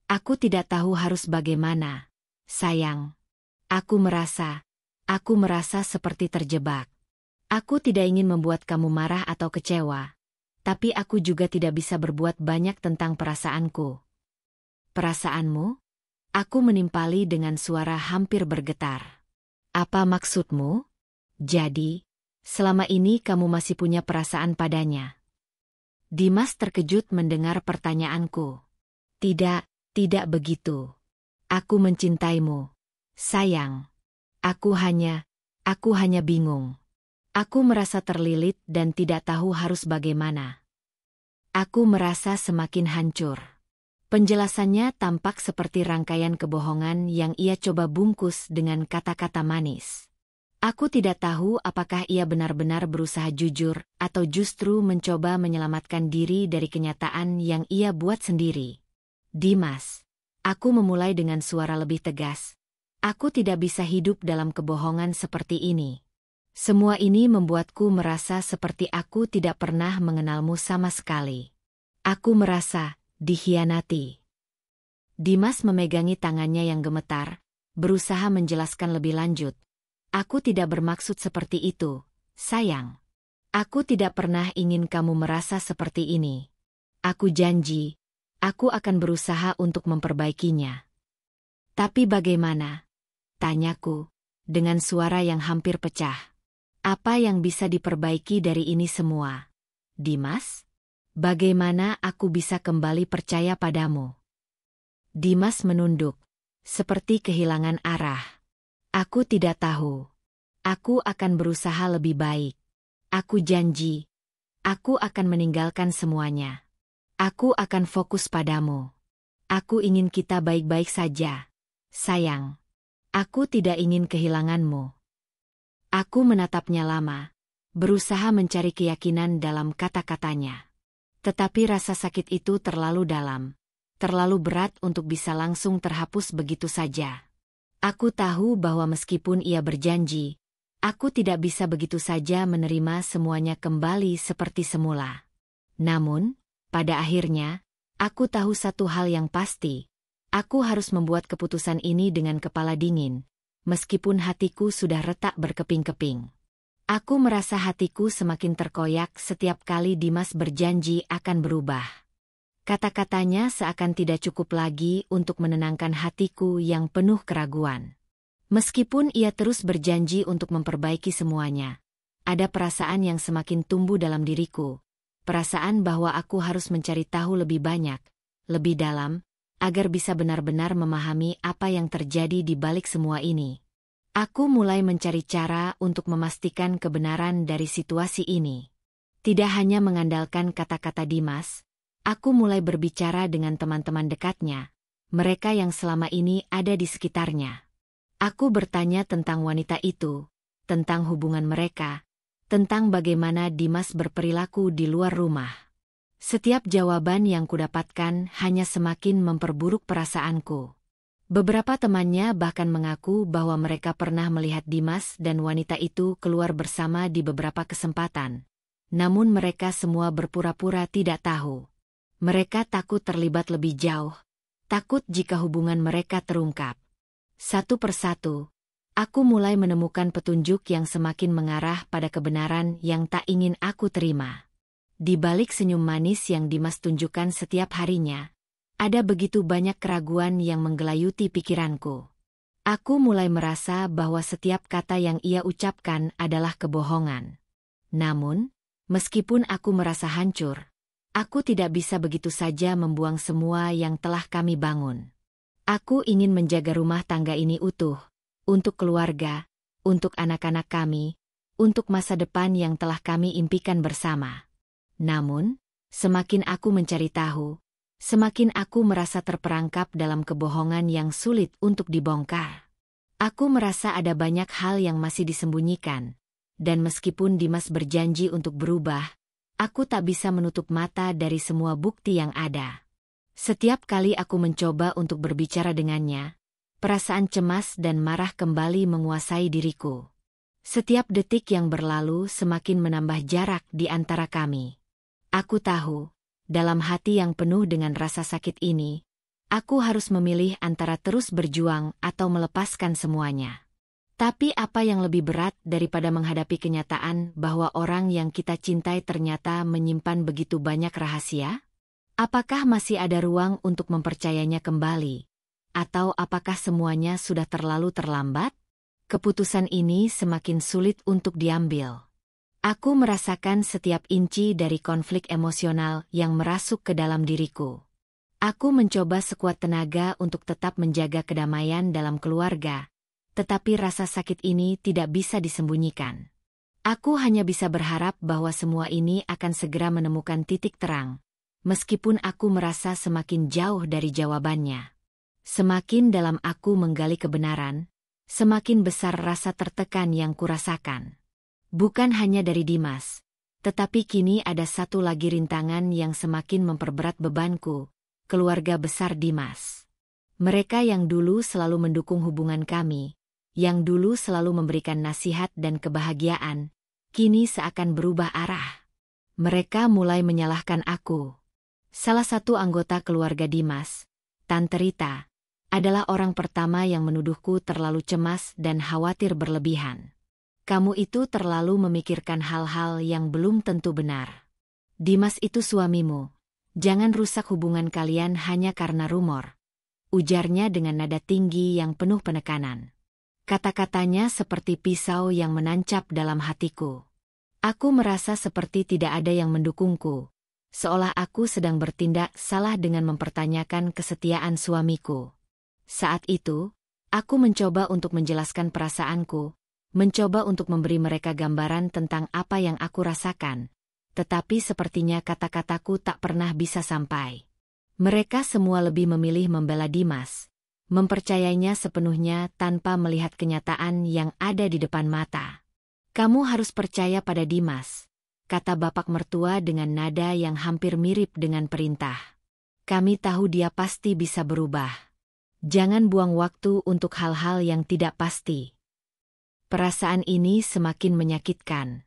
Aku tidak tahu harus bagaimana, sayang. Aku merasa seperti terjebak. Aku tidak ingin membuat kamu marah atau kecewa. Tapi aku juga tidak bisa berbuat banyak tentang perasaanku. Perasaanmu? Aku menimpali dengan suara hampir bergetar. Apa maksudmu? Jadi, selama ini kamu masih punya perasaan padanya? Dimas terkejut mendengar pertanyaanku. Tidak begitu. Aku mencintaimu, sayang. Aku hanya bingung. Aku merasa terlilit dan tidak tahu harus bagaimana. Aku merasa semakin hancur. Penjelasannya tampak seperti rangkaian kebohongan yang ia coba bungkus dengan kata-kata manis. Aku tidak tahu apakah ia benar-benar berusaha jujur atau justru mencoba menyelamatkan diri dari kenyataan yang ia buat sendiri. Dimas, aku memulai dengan suara lebih tegas. Aku tidak bisa hidup dalam kebohongan seperti ini. Semua ini membuatku merasa seperti aku tidak pernah mengenalmu sama sekali. Aku merasa dikhianati. Dimas memegangi tangannya yang gemetar, berusaha menjelaskan lebih lanjut. Aku tidak bermaksud seperti itu, sayang. Aku tidak pernah ingin kamu merasa seperti ini. Aku janji, aku akan berusaha untuk memperbaikinya. Tapi bagaimana? Tanyaku, dengan suara yang hampir pecah. Apa yang bisa diperbaiki dari ini semua? Dimas? Bagaimana aku bisa kembali percaya padamu? Dimas menunduk, seperti kehilangan arah. Aku tidak tahu. Aku akan berusaha lebih baik. Aku janji. Aku akan meninggalkan semuanya. Aku akan fokus padamu. Aku ingin kita baik-baik saja. Sayang. Aku tidak ingin kehilanganmu. Aku menatapnya lama, berusaha mencari keyakinan dalam kata-katanya. Tetapi rasa sakit itu terlalu dalam, terlalu berat untuk bisa langsung terhapus begitu saja. Aku tahu bahwa meskipun ia berjanji, aku tidak bisa begitu saja menerima semuanya kembali seperti semula. Namun, pada akhirnya, aku tahu satu hal yang pasti. Aku harus membuat keputusan ini dengan kepala dingin. Meskipun hatiku sudah retak berkeping-keping. Aku merasa hatiku semakin terkoyak setiap kali Dimas berjanji akan berubah. Kata-katanya seakan tidak cukup lagi untuk menenangkan hatiku yang penuh keraguan. Meskipun ia terus berjanji untuk memperbaiki semuanya, ada perasaan yang semakin tumbuh dalam diriku. Perasaan bahwa aku harus mencari tahu lebih banyak, lebih dalam, agar bisa benar-benar memahami apa yang terjadi di balik semua ini. Aku mulai mencari cara untuk memastikan kebenaran dari situasi ini. Tidak hanya mengandalkan kata-kata Dimas, aku mulai berbicara dengan teman-teman dekatnya, mereka yang selama ini ada di sekitarnya. Aku bertanya tentang wanita itu, tentang hubungan mereka, tentang bagaimana Dimas berperilaku di luar rumah. Setiap jawaban yang kudapatkan hanya semakin memperburuk perasaanku. Beberapa temannya bahkan mengaku bahwa mereka pernah melihat Dimas dan wanita itu keluar bersama di beberapa kesempatan. Namun mereka semua berpura-pura tidak tahu. Mereka takut terlibat lebih jauh. Takut jika hubungan mereka terungkap. Satu persatu, aku mulai menemukan petunjuk yang semakin mengarah pada kebenaran yang tak ingin aku terima. Di balik senyum manis yang Dimas tunjukkan setiap harinya, ada begitu banyak keraguan yang menggelayuti pikiranku. Aku mulai merasa bahwa setiap kata yang ia ucapkan adalah kebohongan. Namun, meskipun aku merasa hancur, aku tidak bisa begitu saja membuang semua yang telah kami bangun. Aku ingin menjaga rumah tangga ini utuh, untuk keluarga, untuk anak-anak kami, untuk masa depan yang telah kami impikan bersama. Namun, semakin aku mencari tahu, semakin aku merasa terperangkap dalam kebohongan yang sulit untuk dibongkar. Aku merasa ada banyak hal yang masih disembunyikan, dan meskipun Dimas berjanji untuk berubah, aku tak bisa menutup mata dari semua bukti yang ada. Setiap kali aku mencoba untuk berbicara dengannya, perasaan cemas dan marah kembali menguasai diriku. Setiap detik yang berlalu semakin menambah jarak di antara kami. Aku tahu, dalam hati yang penuh dengan rasa sakit ini, aku harus memilih antara terus berjuang atau melepaskan semuanya. Tapi apa yang lebih berat daripada menghadapi kenyataan bahwa orang yang kita cintai ternyata menyimpan begitu banyak rahasia? Apakah masih ada ruang untuk mempercayainya kembali? Atau apakah semuanya sudah terlalu terlambat? Keputusan ini semakin sulit untuk diambil. Aku merasakan setiap inci dari konflik emosional yang merasuk ke dalam diriku. Aku mencoba sekuat tenaga untuk tetap menjaga kedamaian dalam keluarga. Tetapi rasa sakit ini tidak bisa disembunyikan. Aku hanya bisa berharap bahwa semua ini akan segera menemukan titik terang, meskipun aku merasa semakin jauh dari jawabannya. Semakin dalam aku menggali kebenaran, semakin besar rasa tertekan yang kurasakan. Bukan hanya dari Dimas, tetapi kini ada satu lagi rintangan yang semakin memperberat bebanku, keluarga besar Dimas. Mereka yang dulu selalu mendukung hubungan kami, yang dulu selalu memberikan nasihat dan kebahagiaan, kini seakan berubah arah. Mereka mulai menyalahkan aku. Salah satu anggota keluarga Dimas, Tante Rita, adalah orang pertama yang menuduhku terlalu cemas dan khawatir berlebihan. Kamu itu terlalu memikirkan hal-hal yang belum tentu benar. Dimas itu suamimu. Jangan rusak hubungan kalian hanya karena rumor. Ujarnya dengan nada tinggi yang penuh penekanan. Kata-katanya seperti pisau yang menancap dalam hatiku. Aku merasa seperti tidak ada yang mendukungku, seolah aku sedang bertindak salah dengan mempertanyakan kesetiaan suamiku. Saat itu, aku mencoba untuk menjelaskan perasaanku, mencoba untuk memberi mereka gambaran tentang apa yang aku rasakan, tetapi sepertinya kata-kataku tak pernah bisa sampai. Mereka semua lebih memilih membela Dimas, mempercayainya sepenuhnya tanpa melihat kenyataan yang ada di depan mata. Kamu harus percaya pada Dimas, kata bapak mertua dengan nada yang hampir mirip dengan perintah. Kami tahu dia pasti bisa berubah. Jangan buang waktu untuk hal-hal yang tidak pasti. Perasaan ini semakin menyakitkan.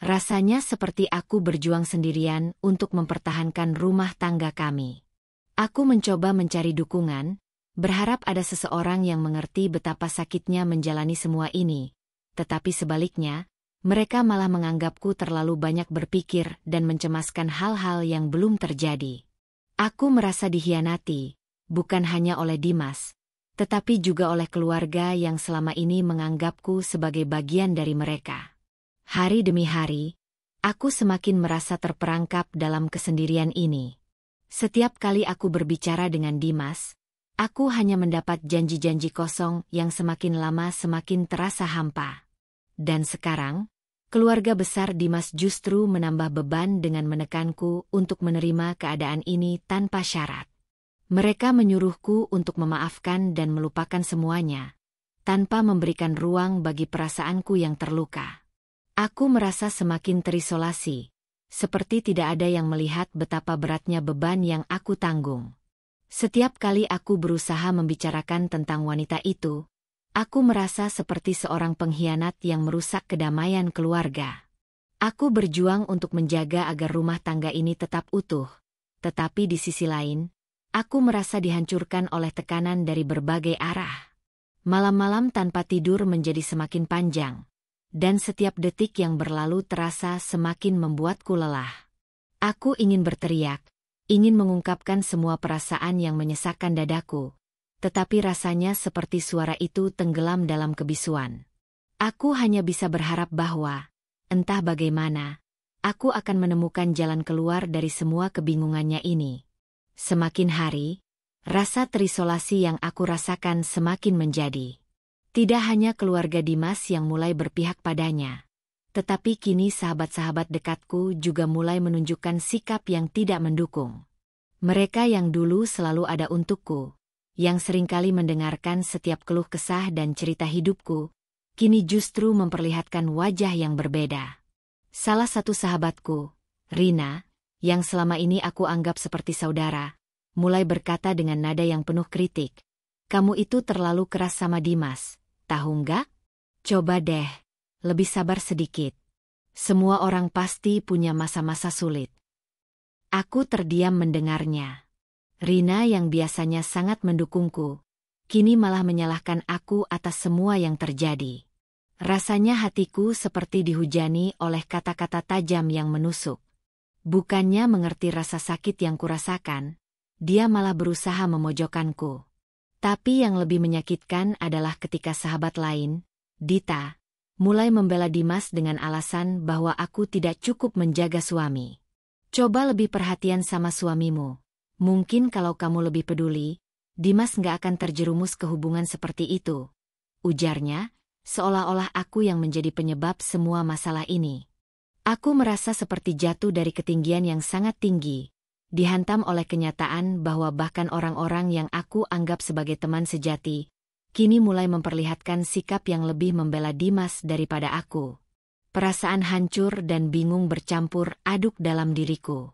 Rasanya seperti aku berjuang sendirian untuk mempertahankan rumah tangga kami. Aku mencoba mencari dukungan, berharap ada seseorang yang mengerti betapa sakitnya menjalani semua ini, tetapi sebaliknya, mereka malah menganggapku terlalu banyak berpikir dan mencemaskan hal-hal yang belum terjadi. Aku merasa dikhianati, bukan hanya oleh Dimas, tetapi juga oleh keluarga yang selama ini menganggapku sebagai bagian dari mereka. Hari demi hari, aku semakin merasa terperangkap dalam kesendirian ini. Setiap kali aku berbicara dengan Dimas, aku hanya mendapat janji-janji kosong yang semakin lama semakin terasa hampa. Dan sekarang, keluarga besar Dimas justru menambah beban dengan menekanku untuk menerima keadaan ini tanpa syarat. Mereka menyuruhku untuk memaafkan dan melupakan semuanya, tanpa memberikan ruang bagi perasaanku yang terluka. Aku merasa semakin terisolasi, Seperti tidak ada yang melihat betapa beratnya beban yang aku tanggung. Setiap kali aku berusaha membicarakan tentang wanita itu, aku merasa seperti seorang pengkhianat yang merusak kedamaian keluarga. Aku berjuang untuk menjaga agar rumah tangga ini tetap utuh, tetapi di sisi lain, aku merasa dihancurkan oleh tekanan dari berbagai arah. Malam-malam tanpa tidur menjadi semakin panjang, dan setiap detik yang berlalu terasa semakin membuatku lelah. Aku ingin berteriak, ingin mengungkapkan semua perasaan yang menyesakkan dadaku, tetapi rasanya seperti suara itu tenggelam dalam kebisuan. Aku hanya bisa berharap bahwa, entah bagaimana, aku akan menemukan jalan keluar dari semua kebingungannya ini. Semakin hari, rasa terisolasi yang aku rasakan semakin menjadi. Tidak hanya keluarga Dimas yang mulai berpihak padanya, tetapi kini sahabat-sahabat dekatku juga mulai menunjukkan sikap yang tidak mendukung. Mereka yang dulu selalu ada untukku, yang seringkali mendengarkan setiap keluh kesah dan cerita hidupku, kini justru memperlihatkan wajah yang berbeda. Salah satu sahabatku, Rina, yang selama ini aku anggap seperti saudara, mulai berkata dengan nada yang penuh kritik, "Kamu itu terlalu keras sama Dimas. Tahu nggak? Coba deh, lebih sabar sedikit. Semua orang pasti punya masa-masa sulit." Aku terdiam mendengarnya. Rina yang biasanya sangat mendukungku, kini malah menyalahkan aku atas semua yang terjadi. Rasanya hatiku seperti dihujani oleh kata-kata tajam yang menusuk. Bukannya mengerti rasa sakit yang kurasakan, dia malah berusaha memojokkanku. Tapi yang lebih menyakitkan adalah ketika sahabat lain, Dita, mulai membela Dimas dengan alasan bahwa aku tidak cukup menjaga suami. "Coba lebih perhatian sama suamimu. Mungkin kalau kamu lebih peduli, Dimas nggak akan terjerumus ke hubungan seperti itu," ujarnya, seolah-olah aku yang menjadi penyebab semua masalah ini. Aku merasa seperti jatuh dari ketinggian yang sangat tinggi, dihantam oleh kenyataan bahwa bahkan orang-orang yang aku anggap sebagai teman sejati, kini mulai memperlihatkan sikap yang lebih membela Dimas daripada aku. Perasaan hancur dan bingung bercampur aduk dalam diriku.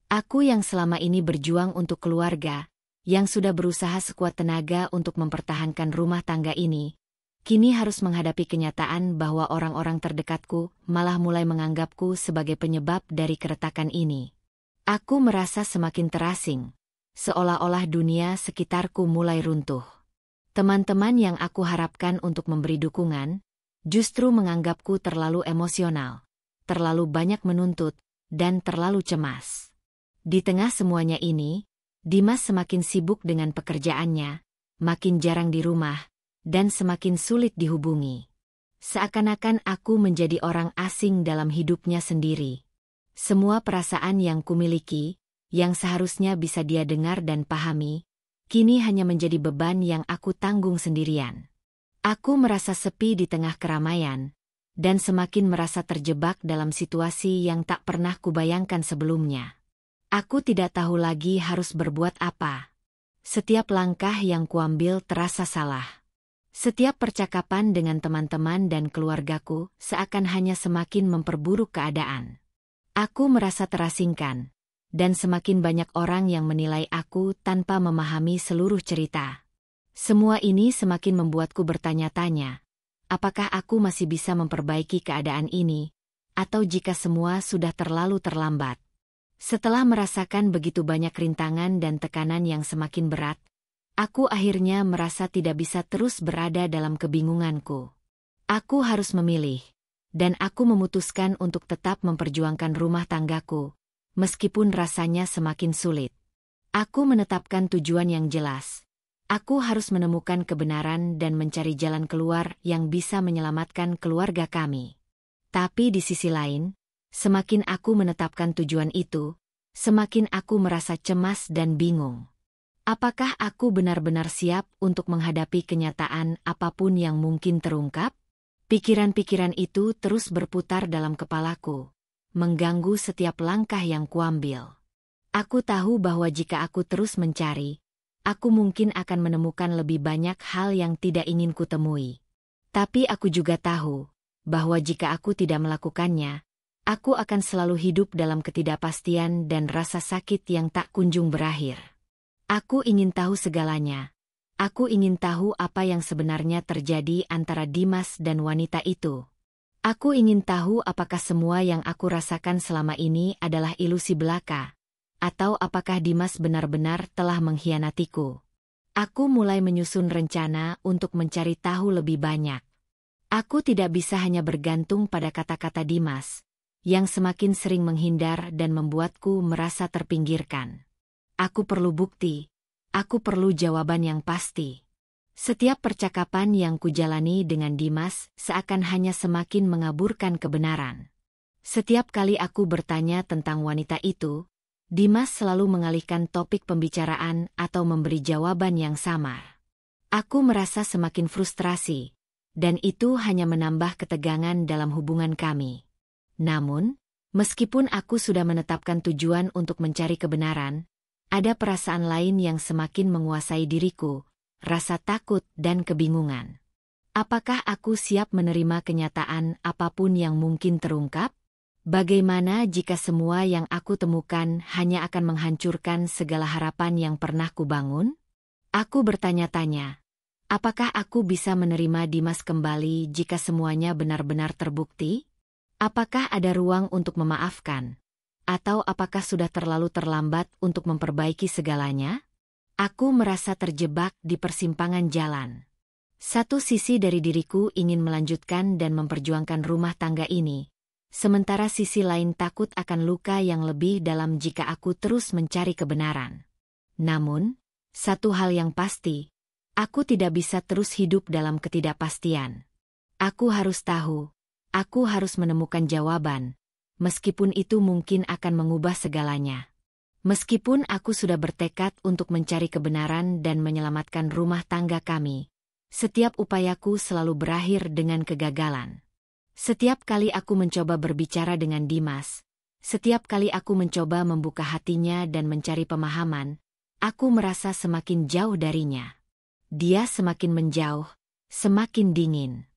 Aku yang selama ini berjuang untuk keluarga, yang sudah berusaha sekuat tenaga untuk mempertahankan rumah tangga ini, kini harus menghadapi kenyataan bahwa orang-orang terdekatku malah mulai menganggapku sebagai penyebab dari keretakan ini. Aku merasa semakin terasing, seolah-olah dunia sekitarku mulai runtuh. Teman-teman yang aku harapkan untuk memberi dukungan, justru menganggapku terlalu emosional, terlalu banyak menuntut, dan terlalu cemas. Di tengah semuanya ini, Dimas semakin sibuk dengan pekerjaannya, makin jarang di rumah, dan semakin sulit dihubungi. Seakan-akan aku menjadi orang asing dalam hidupnya sendiri. Semua perasaan yang kumiliki, yang seharusnya bisa dia dengar dan pahami, kini hanya menjadi beban yang aku tanggung sendirian. Aku merasa sepi di tengah keramaian, dan semakin merasa terjebak dalam situasi yang tak pernah kubayangkan sebelumnya. Aku tidak tahu lagi harus berbuat apa. Setiap langkah yang kuambil terasa salah. Setiap percakapan dengan teman-teman dan keluargaku seakan hanya semakin memperburuk keadaan. Aku merasa terasingkan, dan semakin banyak orang yang menilai aku tanpa memahami seluruh cerita. Semua ini semakin membuatku bertanya-tanya, apakah aku masih bisa memperbaiki keadaan ini, atau jika semua sudah terlalu terlambat. Setelah merasakan begitu banyak rintangan dan tekanan yang semakin berat, aku akhirnya merasa tidak bisa terus berada dalam kebingunganku. Aku harus memilih. Dan aku memutuskan untuk tetap memperjuangkan rumah tanggaku, meskipun rasanya semakin sulit. Aku menetapkan tujuan yang jelas. Aku harus menemukan kebenaran dan mencari jalan keluar yang bisa menyelamatkan keluarga kami. Tapi di sisi lain, semakin aku menetapkan tujuan itu, semakin aku merasa cemas dan bingung. Apakah aku benar-benar siap untuk menghadapi kenyataan apapun yang mungkin terungkap? Pikiran-pikiran itu terus berputar dalam kepalaku, mengganggu setiap langkah yang kuambil. Aku tahu bahwa jika aku terus mencari, aku mungkin akan menemukan lebih banyak hal yang tidak ingin kutemui. Tapi aku juga tahu bahwa jika aku tidak melakukannya, Aku akan selalu hidup dalam ketidakpastian dan rasa sakit yang tak kunjung berakhir. Aku ingin tahu segalanya. Aku ingin tahu apa yang sebenarnya terjadi antara Dimas dan wanita itu. Aku ingin tahu apakah semua yang aku rasakan selama ini adalah ilusi belaka, atau apakah Dimas benar-benar telah mengkhianatiku. Aku mulai menyusun rencana untuk mencari tahu lebih banyak. Aku tidak bisa hanya bergantung pada kata-kata Dimas, yang semakin sering menghindar dan membuatku merasa terpinggirkan. Aku perlu bukti. Aku perlu jawaban yang pasti. Setiap percakapan yang kujalani dengan Dimas seakan hanya semakin mengaburkan kebenaran. Setiap kali aku bertanya tentang wanita itu, Dimas selalu mengalihkan topik pembicaraan atau memberi jawaban yang samar. Aku merasa semakin frustrasi, dan itu hanya menambah ketegangan dalam hubungan kami. Namun, meskipun aku sudah menetapkan tujuan untuk mencari kebenaran, ada perasaan lain yang semakin menguasai diriku, rasa takut dan kebingungan. Apakah aku siap menerima kenyataan apapun yang mungkin terungkap? Bagaimana jika semua yang aku temukan hanya akan menghancurkan segala harapan yang pernah kubangun? Aku bertanya-tanya, apakah aku bisa menerima Dimas kembali jika semuanya benar-benar terbukti? Apakah ada ruang untuk memaafkan? Atau apakah sudah terlalu terlambat untuk memperbaiki segalanya? Aku merasa terjebak di persimpangan jalan. Satu sisi dari diriku ingin melanjutkan dan memperjuangkan rumah tangga ini, sementara sisi lain takut akan luka yang lebih dalam jika aku terus mencari kebenaran. Namun, satu hal yang pasti, aku tidak bisa terus hidup dalam ketidakpastian. Aku harus tahu. Aku harus menemukan jawaban, meskipun itu mungkin akan mengubah segalanya. Meskipun aku sudah bertekad untuk mencari kebenaran dan menyelamatkan rumah tangga kami, setiap upayaku selalu berakhir dengan kegagalan. Setiap kali aku mencoba berbicara dengan Dimas, setiap kali aku mencoba membuka hatinya dan mencari pemahaman, aku merasa semakin jauh darinya. Dia semakin menjauh, semakin dingin.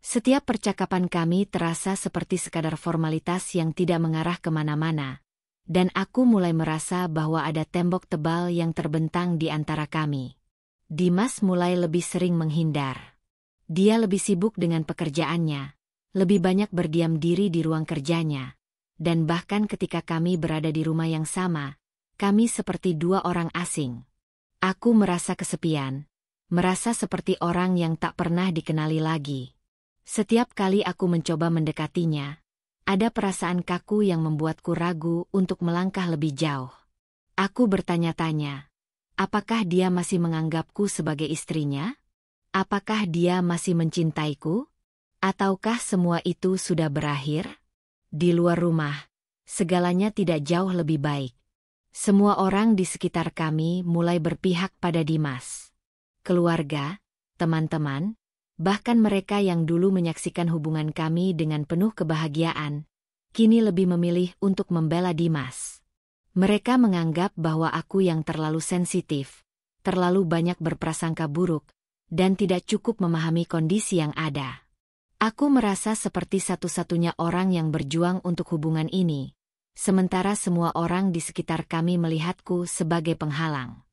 Setiap percakapan kami terasa seperti sekadar formalitas yang tidak mengarah kemana-mana, dan aku mulai merasa bahwa ada tembok tebal yang terbentang di antara kami. Dimas mulai lebih sering menghindar. Dia lebih sibuk dengan pekerjaannya, lebih banyak berdiam diri di ruang kerjanya, dan bahkan ketika kami berada di rumah yang sama, kami seperti dua orang asing. Aku merasa kesepian, merasa seperti orang yang tak pernah dikenali lagi. Setiap kali aku mencoba mendekatinya, ada perasaan kaku yang membuatku ragu untuk melangkah lebih jauh. Aku bertanya-tanya, apakah dia masih menganggapku sebagai istrinya? Apakah dia masih mencintaiku? Ataukah semua itu sudah berakhir? Di luar rumah, segalanya tidak jauh lebih baik. Semua orang di sekitar kami mulai berpihak pada Dimas. Keluarga, teman-teman, bahkan mereka yang dulu menyaksikan hubungan kami dengan penuh kebahagiaan, kini lebih memilih untuk membela Dimas. Mereka menganggap bahwa aku yang terlalu sensitif, terlalu banyak berprasangka buruk, dan tidak cukup memahami kondisi yang ada. Aku merasa seperti satu-satunya orang yang berjuang untuk hubungan ini, sementara semua orang di sekitar kami melihatku sebagai penghalang.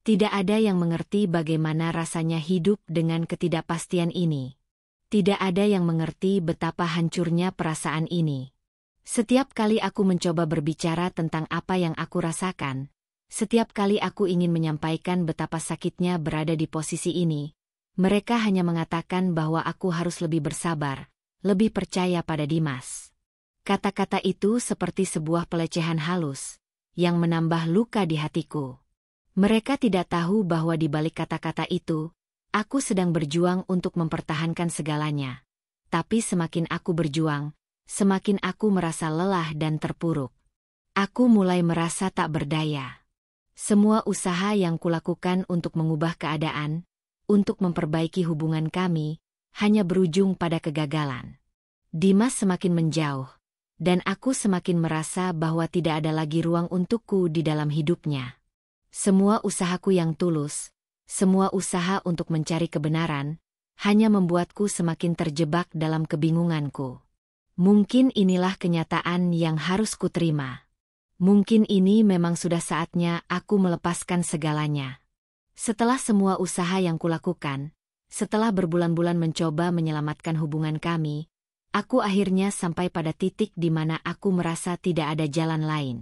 Tidak ada yang mengerti bagaimana rasanya hidup dengan ketidakpastian ini. Tidak ada yang mengerti betapa hancurnya perasaan ini. Setiap kali aku mencoba berbicara tentang apa yang aku rasakan, setiap kali aku ingin menyampaikan betapa sakitnya berada di posisi ini, mereka hanya mengatakan bahwa aku harus lebih bersabar, lebih percaya pada Dimas. Kata-kata itu seperti sebuah pelecehan halus, yang menambah luka di hatiku. Mereka tidak tahu bahwa di balik kata-kata itu, aku sedang berjuang untuk mempertahankan segalanya. Tapi semakin aku berjuang, semakin aku merasa lelah dan terpuruk. Aku mulai merasa tak berdaya. Semua usaha yang kulakukan untuk mengubah keadaan, untuk memperbaiki hubungan kami, hanya berujung pada kegagalan. Dimas semakin menjauh, dan aku semakin merasa bahwa tidak ada lagi ruang untukku di dalam hidupnya. Semua usahaku yang tulus, semua usaha untuk mencari kebenaran, hanya membuatku semakin terjebak dalam kebingunganku. Mungkin inilah kenyataan yang harus kuterima. Mungkin ini memang sudah saatnya aku melepaskan segalanya. Setelah semua usaha yang kulakukan, setelah berbulan-bulan mencoba menyelamatkan hubungan kami, aku akhirnya sampai pada titik di mana aku merasa tidak ada jalan lain.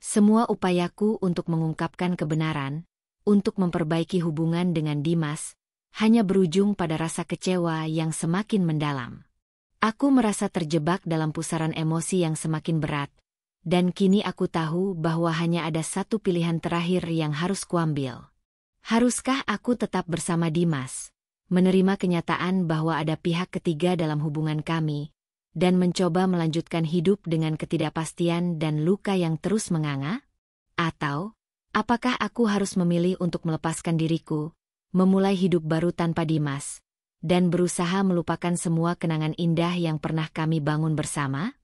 Semua upayaku untuk mengungkapkan kebenaran, untuk memperbaiki hubungan dengan Dimas, hanya berujung pada rasa kecewa yang semakin mendalam. Aku merasa terjebak dalam pusaran emosi yang semakin berat, dan kini aku tahu bahwa hanya ada satu pilihan terakhir yang harus kuambil. Haruskah aku tetap bersama Dimas, menerima kenyataan bahwa ada pihak ketiga dalam hubungan kami, dan mencoba melanjutkan hidup dengan ketidakpastian dan luka yang terus menganga? Atau, apakah aku harus memilih untuk melepaskan diriku, memulai hidup baru tanpa Dimas, dan berusaha melupakan semua kenangan indah yang pernah kami bangun bersama?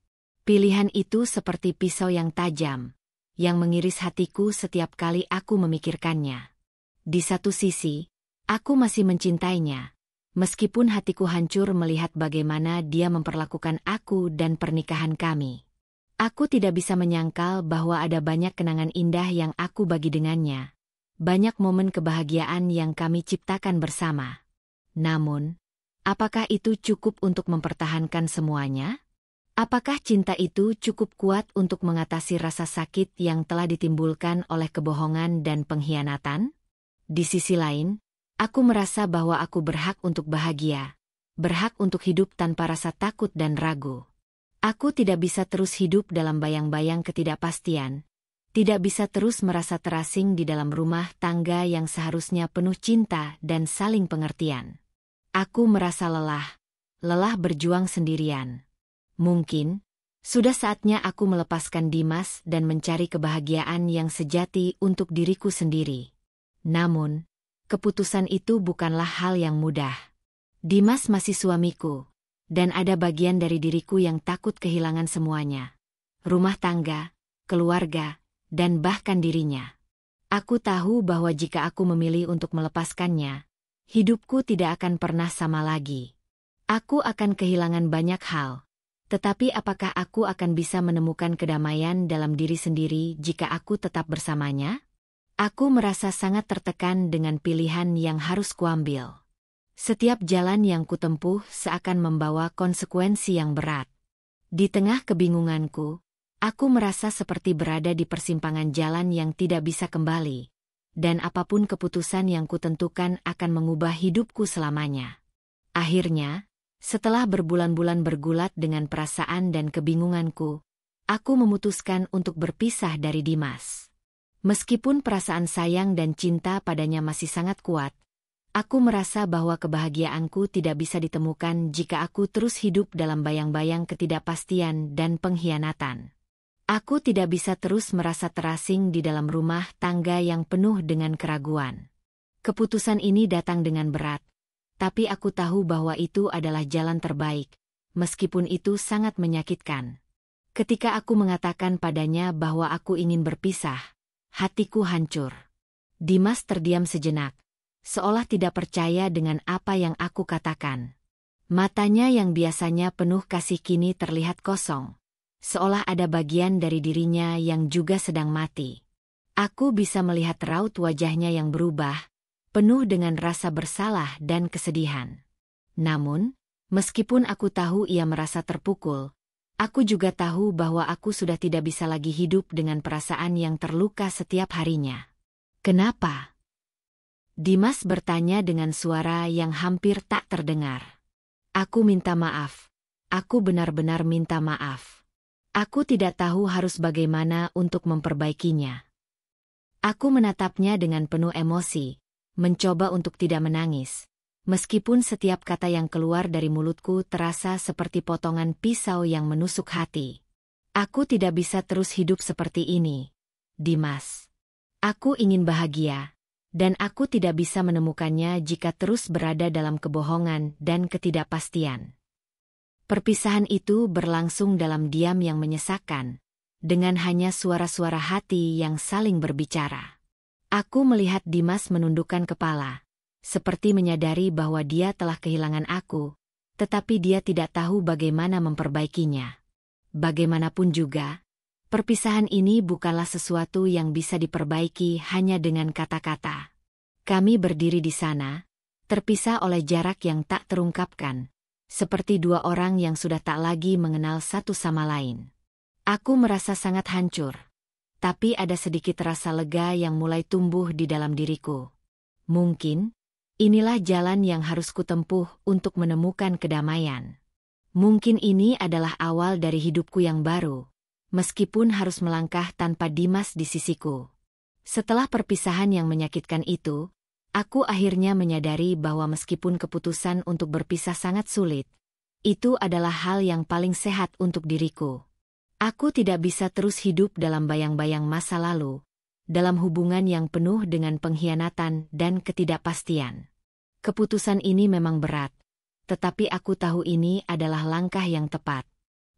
Pilihan itu seperti pisau yang tajam, yang mengiris hatiku setiap kali aku memikirkannya. Di satu sisi, aku masih mencintainya, meskipun hatiku hancur melihat bagaimana dia memperlakukan aku dan pernikahan kami. Aku tidak bisa menyangkal bahwa ada banyak kenangan indah yang aku bagi dengannya, banyak momen kebahagiaan yang kami ciptakan bersama. Namun, apakah itu cukup untuk mempertahankan semuanya? Apakah cinta itu cukup kuat untuk mengatasi rasa sakit yang telah ditimbulkan oleh kebohongan dan pengkhianatan? Di sisi lain, aku merasa bahwa aku berhak untuk bahagia, berhak untuk hidup tanpa rasa takut dan ragu. Aku tidak bisa terus hidup dalam bayang-bayang ketidakpastian, tidak bisa terus merasa terasing di dalam rumah tangga yang seharusnya penuh cinta dan saling pengertian. Aku merasa lelah berjuang sendirian. Mungkin, sudah saatnya aku melepaskan Dimas dan mencari kebahagiaan yang sejati untuk diriku sendiri. Namun, keputusan itu bukanlah hal yang mudah. Dimas masih suamiku, dan ada bagian dari diriku yang takut kehilangan semuanya. Rumah tangga, keluarga, dan bahkan dirinya. Aku tahu bahwa jika aku memilih untuk melepaskannya, hidupku tidak akan pernah sama lagi. Aku akan kehilangan banyak hal, tetapi apakah aku akan bisa menemukan kedamaian dalam diri sendiri jika aku tetap bersamanya? Aku merasa sangat tertekan dengan pilihan yang harus kuambil. Setiap jalan yang kutempuh seakan membawa konsekuensi yang berat. Di tengah kebingunganku, aku merasa seperti berada di persimpangan jalan yang tidak bisa kembali, dan apapun keputusan yang kutentukan akan mengubah hidupku selamanya. Akhirnya, setelah berbulan-bulan bergulat dengan perasaan dan kebingunganku, aku memutuskan untuk berpisah dari Dimas. Meskipun perasaan sayang dan cinta padanya masih sangat kuat, aku merasa bahwa kebahagiaanku tidak bisa ditemukan jika aku terus hidup dalam bayang-bayang ketidakpastian dan pengkhianatan. Aku tidak bisa terus merasa terasing di dalam rumah tangga yang penuh dengan keraguan. Keputusan ini datang dengan berat, tapi aku tahu bahwa itu adalah jalan terbaik, meskipun itu sangat menyakitkan. Ketika aku mengatakan padanya bahwa aku ingin berpisah, hatiku hancur. Dimas terdiam sejenak, seolah tidak percaya dengan apa yang aku katakan. Matanya yang biasanya penuh kasih kini terlihat kosong, seolah ada bagian dari dirinya yang juga sedang mati. Aku bisa melihat raut wajahnya yang berubah, penuh dengan rasa bersalah dan kesedihan. Namun, meskipun aku tahu ia merasa terpukul, aku juga tahu bahwa aku sudah tidak bisa lagi hidup dengan perasaan yang terluka setiap harinya. Kenapa? Dimas bertanya dengan suara yang hampir tak terdengar. Aku minta maaf. Aku benar-benar minta maaf. Aku tidak tahu harus bagaimana untuk memperbaikinya. Aku menatapnya dengan penuh emosi, mencoba untuk tidak menangis. Meskipun setiap kata yang keluar dari mulutku terasa seperti potongan pisau yang menusuk hati. Aku tidak bisa terus hidup seperti ini, Dimas. Aku ingin bahagia, dan aku tidak bisa menemukannya jika terus berada dalam kebohongan dan ketidakpastian. Perpisahan itu berlangsung dalam diam yang menyesakkan, dengan hanya suara-suara hati yang saling berbicara. Aku melihat Dimas menundukkan kepala, seperti menyadari bahwa dia telah kehilangan aku, tetapi dia tidak tahu bagaimana memperbaikinya. Bagaimanapun juga, perpisahan ini bukanlah sesuatu yang bisa diperbaiki hanya dengan kata-kata. Kami berdiri di sana, terpisah oleh jarak yang tak terungkapkan, seperti dua orang yang sudah tak lagi mengenal satu sama lain. Aku merasa sangat hancur, tapi ada sedikit rasa lega yang mulai tumbuh di dalam diriku. Mungkin, inilah jalan yang harus kutempuh untuk menemukan kedamaian. Mungkin ini adalah awal dari hidupku yang baru, meskipun harus melangkah tanpa Dimas di sisiku. Setelah perpisahan yang menyakitkan itu, aku akhirnya menyadari bahwa meskipun keputusan untuk berpisah sangat sulit, itu adalah hal yang paling sehat untuk diriku. Aku tidak bisa terus hidup dalam bayang-bayang masa lalu, dalam hubungan yang penuh dengan pengkhianatan dan ketidakpastian. Keputusan ini memang berat, tetapi aku tahu ini adalah langkah yang tepat.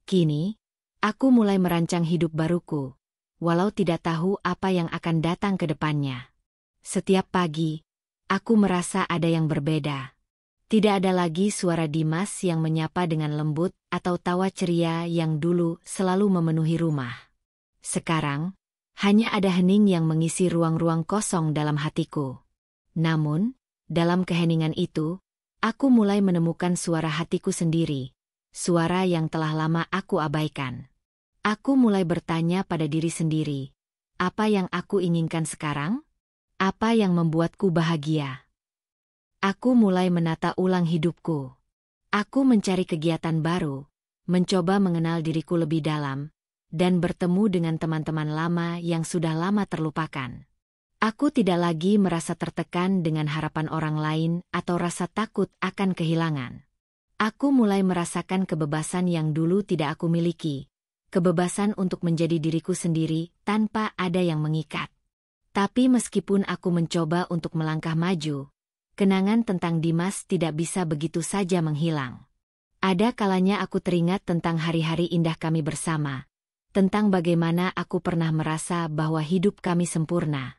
Kini, aku mulai merancang hidup baruku, walau tidak tahu apa yang akan datang ke depannya. Setiap pagi, aku merasa ada yang berbeda. Tidak ada lagi suara Dimas yang menyapa dengan lembut atau tawa ceria yang dulu selalu memenuhi rumah. Sekarang, hanya ada hening yang mengisi ruang-ruang kosong dalam hatiku. Namun, dalam keheningan itu, aku mulai menemukan suara hatiku sendiri, suara yang telah lama aku abaikan. Aku mulai bertanya pada diri sendiri, apa yang aku inginkan sekarang? Apa yang membuatku bahagia? Aku mulai menata ulang hidupku. Aku mencari kegiatan baru, mencoba mengenal diriku lebih dalam, dan bertemu dengan teman-teman lama yang sudah lama terlupakan. Aku tidak lagi merasa tertekan dengan harapan orang lain atau rasa takut akan kehilangan. Aku mulai merasakan kebebasan yang dulu tidak aku miliki, kebebasan untuk menjadi diriku sendiri tanpa ada yang mengikat. Tapi meskipun aku mencoba untuk melangkah maju, kenangan tentang Dimas tidak bisa begitu saja menghilang. Ada kalanya aku teringat tentang hari-hari indah kami bersama, tentang bagaimana aku pernah merasa bahwa hidup kami sempurna.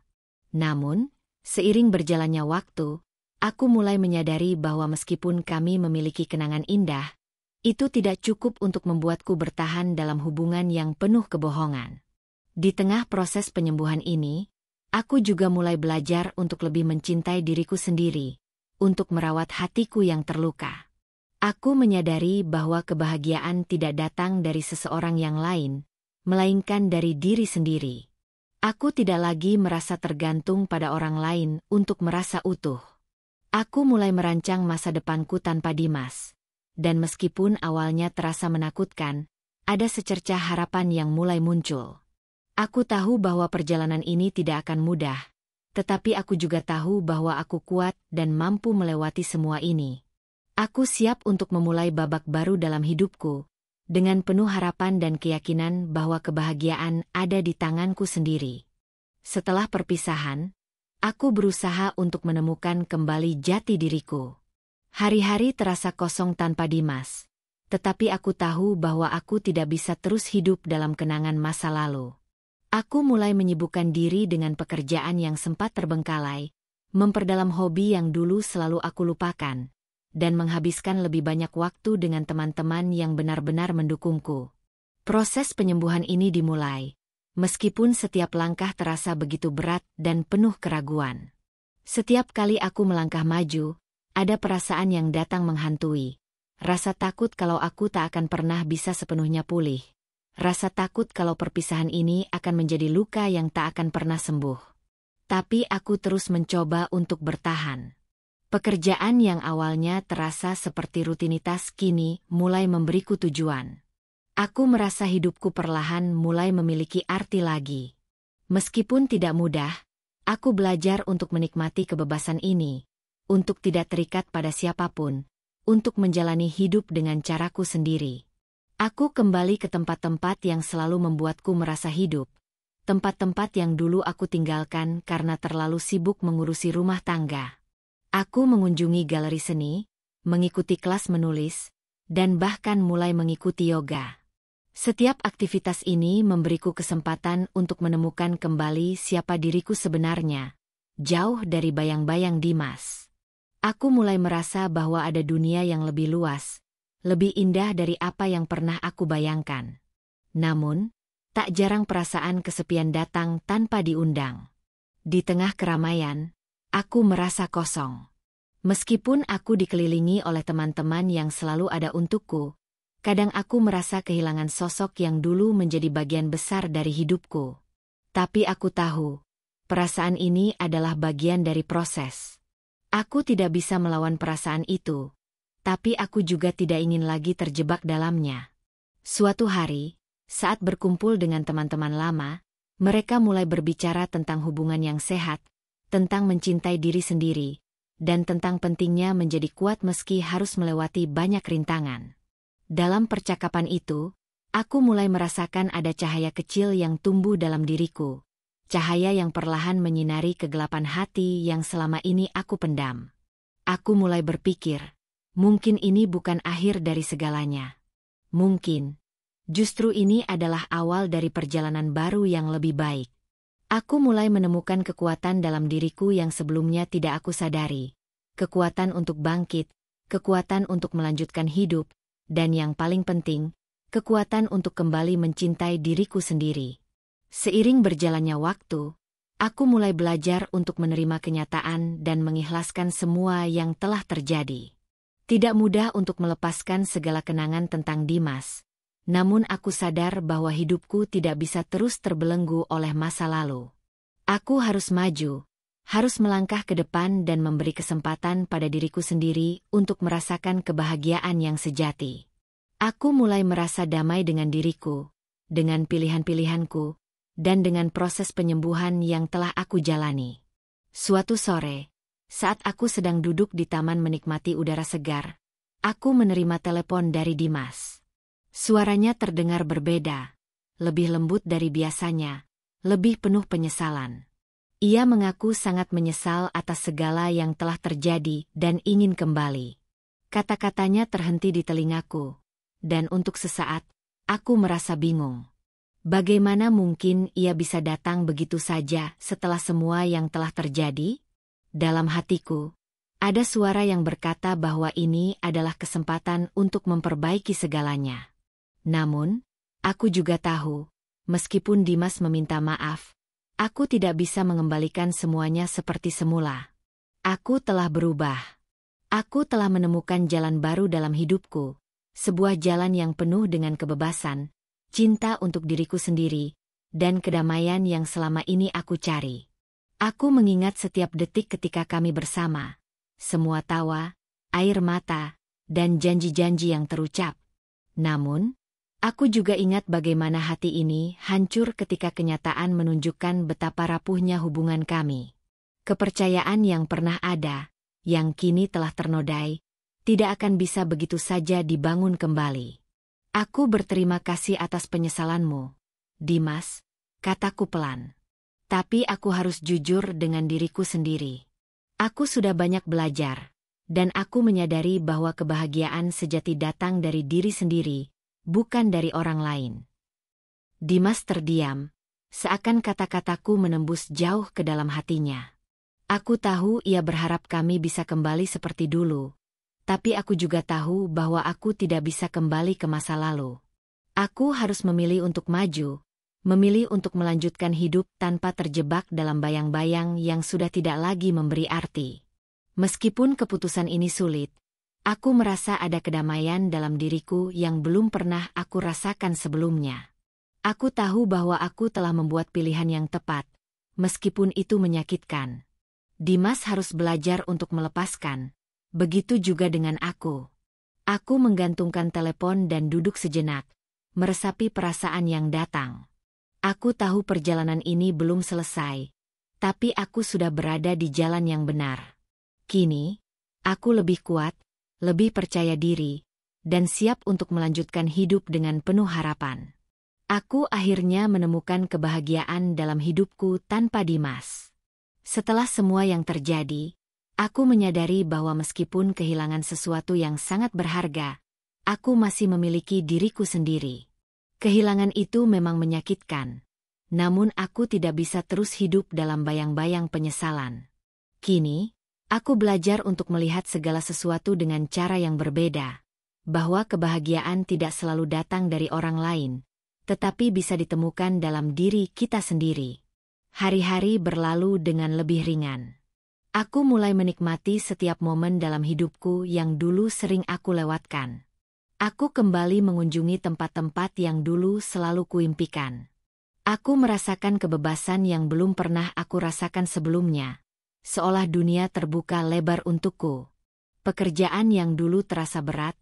Namun, seiring berjalannya waktu, aku mulai menyadari bahwa meskipun kami memiliki kenangan indah, itu tidak cukup untuk membuatku bertahan dalam hubungan yang penuh kebohongan. Di tengah proses penyembuhan ini, aku juga mulai belajar untuk lebih mencintai diriku sendiri, untuk merawat hatiku yang terluka. Aku menyadari bahwa kebahagiaan tidak datang dari seseorang yang lain, melainkan dari diri sendiri. Aku tidak lagi merasa tergantung pada orang lain untuk merasa utuh. Aku mulai merancang masa depanku tanpa Dimas. Dan meskipun awalnya terasa menakutkan, ada secercah harapan yang mulai muncul. Aku tahu bahwa perjalanan ini tidak akan mudah, tetapi aku juga tahu bahwa aku kuat dan mampu melewati semua ini. Aku siap untuk memulai babak baru dalam hidupku, dengan penuh harapan dan keyakinan bahwa kebahagiaan ada di tanganku sendiri. Setelah perpisahan, aku berusaha untuk menemukan kembali jati diriku. Hari-hari terasa kosong tanpa Dimas, tetapi aku tahu bahwa aku tidak bisa terus hidup dalam kenangan masa lalu. Aku mulai menyibukkan diri dengan pekerjaan yang sempat terbengkalai, memperdalam hobi yang dulu selalu aku lupakan, dan menghabiskan lebih banyak waktu dengan teman-teman yang benar-benar mendukungku. Proses penyembuhan ini dimulai, meskipun setiap langkah terasa begitu berat dan penuh keraguan. Setiap kali aku melangkah maju, ada perasaan yang datang menghantui. Rasa takut kalau aku tak akan pernah bisa sepenuhnya pulih. Rasa takut kalau perpisahan ini akan menjadi luka yang tak akan pernah sembuh. Tapi aku terus mencoba untuk bertahan. Pekerjaan yang awalnya terasa seperti rutinitas kini mulai memberiku tujuan. Aku merasa hidupku perlahan mulai memiliki arti lagi. Meskipun tidak mudah, aku belajar untuk menikmati kebebasan ini, untuk tidak terikat pada siapapun, untuk menjalani hidup dengan caraku sendiri. Aku kembali ke tempat-tempat yang selalu membuatku merasa hidup, tempat-tempat yang dulu aku tinggalkan karena terlalu sibuk mengurusi rumah tangga. Aku mengunjungi galeri seni, mengikuti kelas menulis, dan bahkan mulai mengikuti yoga. Setiap aktivitas ini memberiku kesempatan untuk menemukan kembali siapa diriku sebenarnya, jauh dari bayang-bayang Dimas. Aku mulai merasa bahwa ada dunia yang lebih luas, lebih indah dari apa yang pernah aku bayangkan. Namun, tak jarang perasaan kesepian datang tanpa diundang. Di tengah keramaian, aku merasa kosong. Meskipun aku dikelilingi oleh teman-teman yang selalu ada untukku, kadang aku merasa kehilangan sosok yang dulu menjadi bagian besar dari hidupku. Tapi aku tahu, perasaan ini adalah bagian dari proses. Aku tidak bisa melawan perasaan itu, tapi aku juga tidak ingin lagi terjebak dalamnya. Suatu hari, saat berkumpul dengan teman-teman lama, mereka mulai berbicara tentang hubungan yang sehat, tentang mencintai diri sendiri, dan tentang pentingnya menjadi kuat meski harus melewati banyak rintangan. Dalam percakapan itu, aku mulai merasakan ada cahaya kecil yang tumbuh dalam diriku. Cahaya yang perlahan menyinari kegelapan hati yang selama ini aku pendam. Aku mulai berpikir, mungkin ini bukan akhir dari segalanya. Mungkin, justru ini adalah awal dari perjalanan baru yang lebih baik. Aku mulai menemukan kekuatan dalam diriku yang sebelumnya tidak aku sadari. Kekuatan untuk bangkit, kekuatan untuk melanjutkan hidup, dan yang paling penting, kekuatan untuk kembali mencintai diriku sendiri. Seiring berjalannya waktu, aku mulai belajar untuk menerima kenyataan dan mengikhlaskan semua yang telah terjadi. Tidak mudah untuk melepaskan segala kenangan tentang Dimas, namun aku sadar bahwa hidupku tidak bisa terus terbelenggu oleh masa lalu. Aku harus maju, harus melangkah ke depan dan memberi kesempatan pada diriku sendiri untuk merasakan kebahagiaan yang sejati. Aku mulai merasa damai dengan diriku, dengan pilihan-pilihanku, dan dengan proses penyembuhan yang telah aku jalani. Suatu sore, saat aku sedang duduk di taman menikmati udara segar, aku menerima telepon dari Dimas. Suaranya terdengar berbeda, lebih lembut dari biasanya, lebih penuh penyesalan. Ia mengaku sangat menyesal atas segala yang telah terjadi dan ingin kembali. Kata-katanya terhenti di telingaku, dan untuk sesaat, aku merasa bingung. Bagaimana mungkin ia bisa datang begitu saja setelah semua yang telah terjadi? Dalam hatiku, ada suara yang berkata bahwa ini adalah kesempatan untuk memperbaiki segalanya. Namun, aku juga tahu, meskipun Dimas meminta maaf, aku tidak bisa mengembalikan semuanya seperti semula. Aku telah berubah. Aku telah menemukan jalan baru dalam hidupku, sebuah jalan yang penuh dengan kebebasan, cinta untuk diriku sendiri, dan kedamaian yang selama ini aku cari. Aku mengingat setiap detik ketika kami bersama, semua tawa, air mata, dan janji-janji yang terucap. Namun, aku juga ingat bagaimana hati ini hancur ketika kenyataan menunjukkan betapa rapuhnya hubungan kami. Kepercayaan yang pernah ada, yang kini telah ternodai, tidak akan bisa begitu saja dibangun kembali. Aku berterima kasih atas penyesalanmu, Dimas, kataku pelan. Tapi aku harus jujur dengan diriku sendiri. Aku sudah banyak belajar, dan aku menyadari bahwa kebahagiaan sejati datang dari diri sendiri, bukan dari orang lain. Dimas terdiam, seakan kata-kataku menembus jauh ke dalam hatinya. Aku tahu ia berharap kami bisa kembali seperti dulu. Tapi aku juga tahu bahwa aku tidak bisa kembali ke masa lalu. Aku harus memilih untuk maju, memilih untuk melanjutkan hidup tanpa terjebak dalam bayang-bayang yang sudah tidak lagi memberi arti. Meskipun keputusan ini sulit, aku merasa ada kedamaian dalam diriku yang belum pernah aku rasakan sebelumnya. Aku tahu bahwa aku telah membuat pilihan yang tepat, meskipun itu menyakitkan. Dimas harus belajar untuk melepaskan. Begitu juga dengan aku. Aku menggantungkan telepon dan duduk sejenak, meresapi perasaan yang datang. Aku tahu perjalanan ini belum selesai, tapi aku sudah berada di jalan yang benar. Kini, aku lebih kuat, lebih percaya diri, dan siap untuk melanjutkan hidup dengan penuh harapan. Aku akhirnya menemukan kebahagiaan dalam hidupku tanpa Dimas. Setelah semua yang terjadi, aku menyadari bahwa meskipun kehilangan sesuatu yang sangat berharga, aku masih memiliki diriku sendiri. Kehilangan itu memang menyakitkan, namun aku tidak bisa terus hidup dalam bayang-bayang penyesalan. Kini, aku belajar untuk melihat segala sesuatu dengan cara yang berbeda. bahwa kebahagiaan tidak selalu datang dari orang lain, tetapi bisa ditemukan dalam diri kita sendiri. Hari-hari berlalu dengan lebih ringan. Aku mulai menikmati setiap momen dalam hidupku yang dulu sering aku lewatkan. Aku kembali mengunjungi tempat-tempat yang dulu selalu kuimpikan. Aku merasakan kebebasan yang belum pernah aku rasakan sebelumnya, seolah dunia terbuka lebar untukku. Pekerjaan yang dulu terasa berat,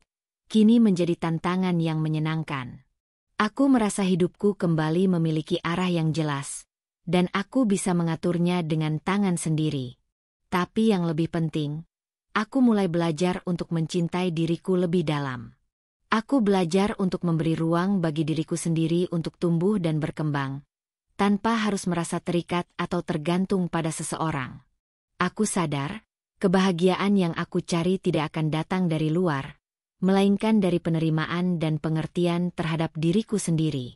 kini menjadi tantangan yang menyenangkan. Aku merasa hidupku kembali memiliki arah yang jelas, dan aku bisa mengaturnya dengan tangan sendiri. Tapi yang lebih penting, aku mulai belajar untuk mencintai diriku lebih dalam. Aku belajar untuk memberi ruang bagi diriku sendiri untuk tumbuh dan berkembang, tanpa harus merasa terikat atau tergantung pada seseorang. Aku sadar, kebahagiaan yang aku cari tidak akan datang dari luar, melainkan dari penerimaan dan pengertian terhadap diriku sendiri.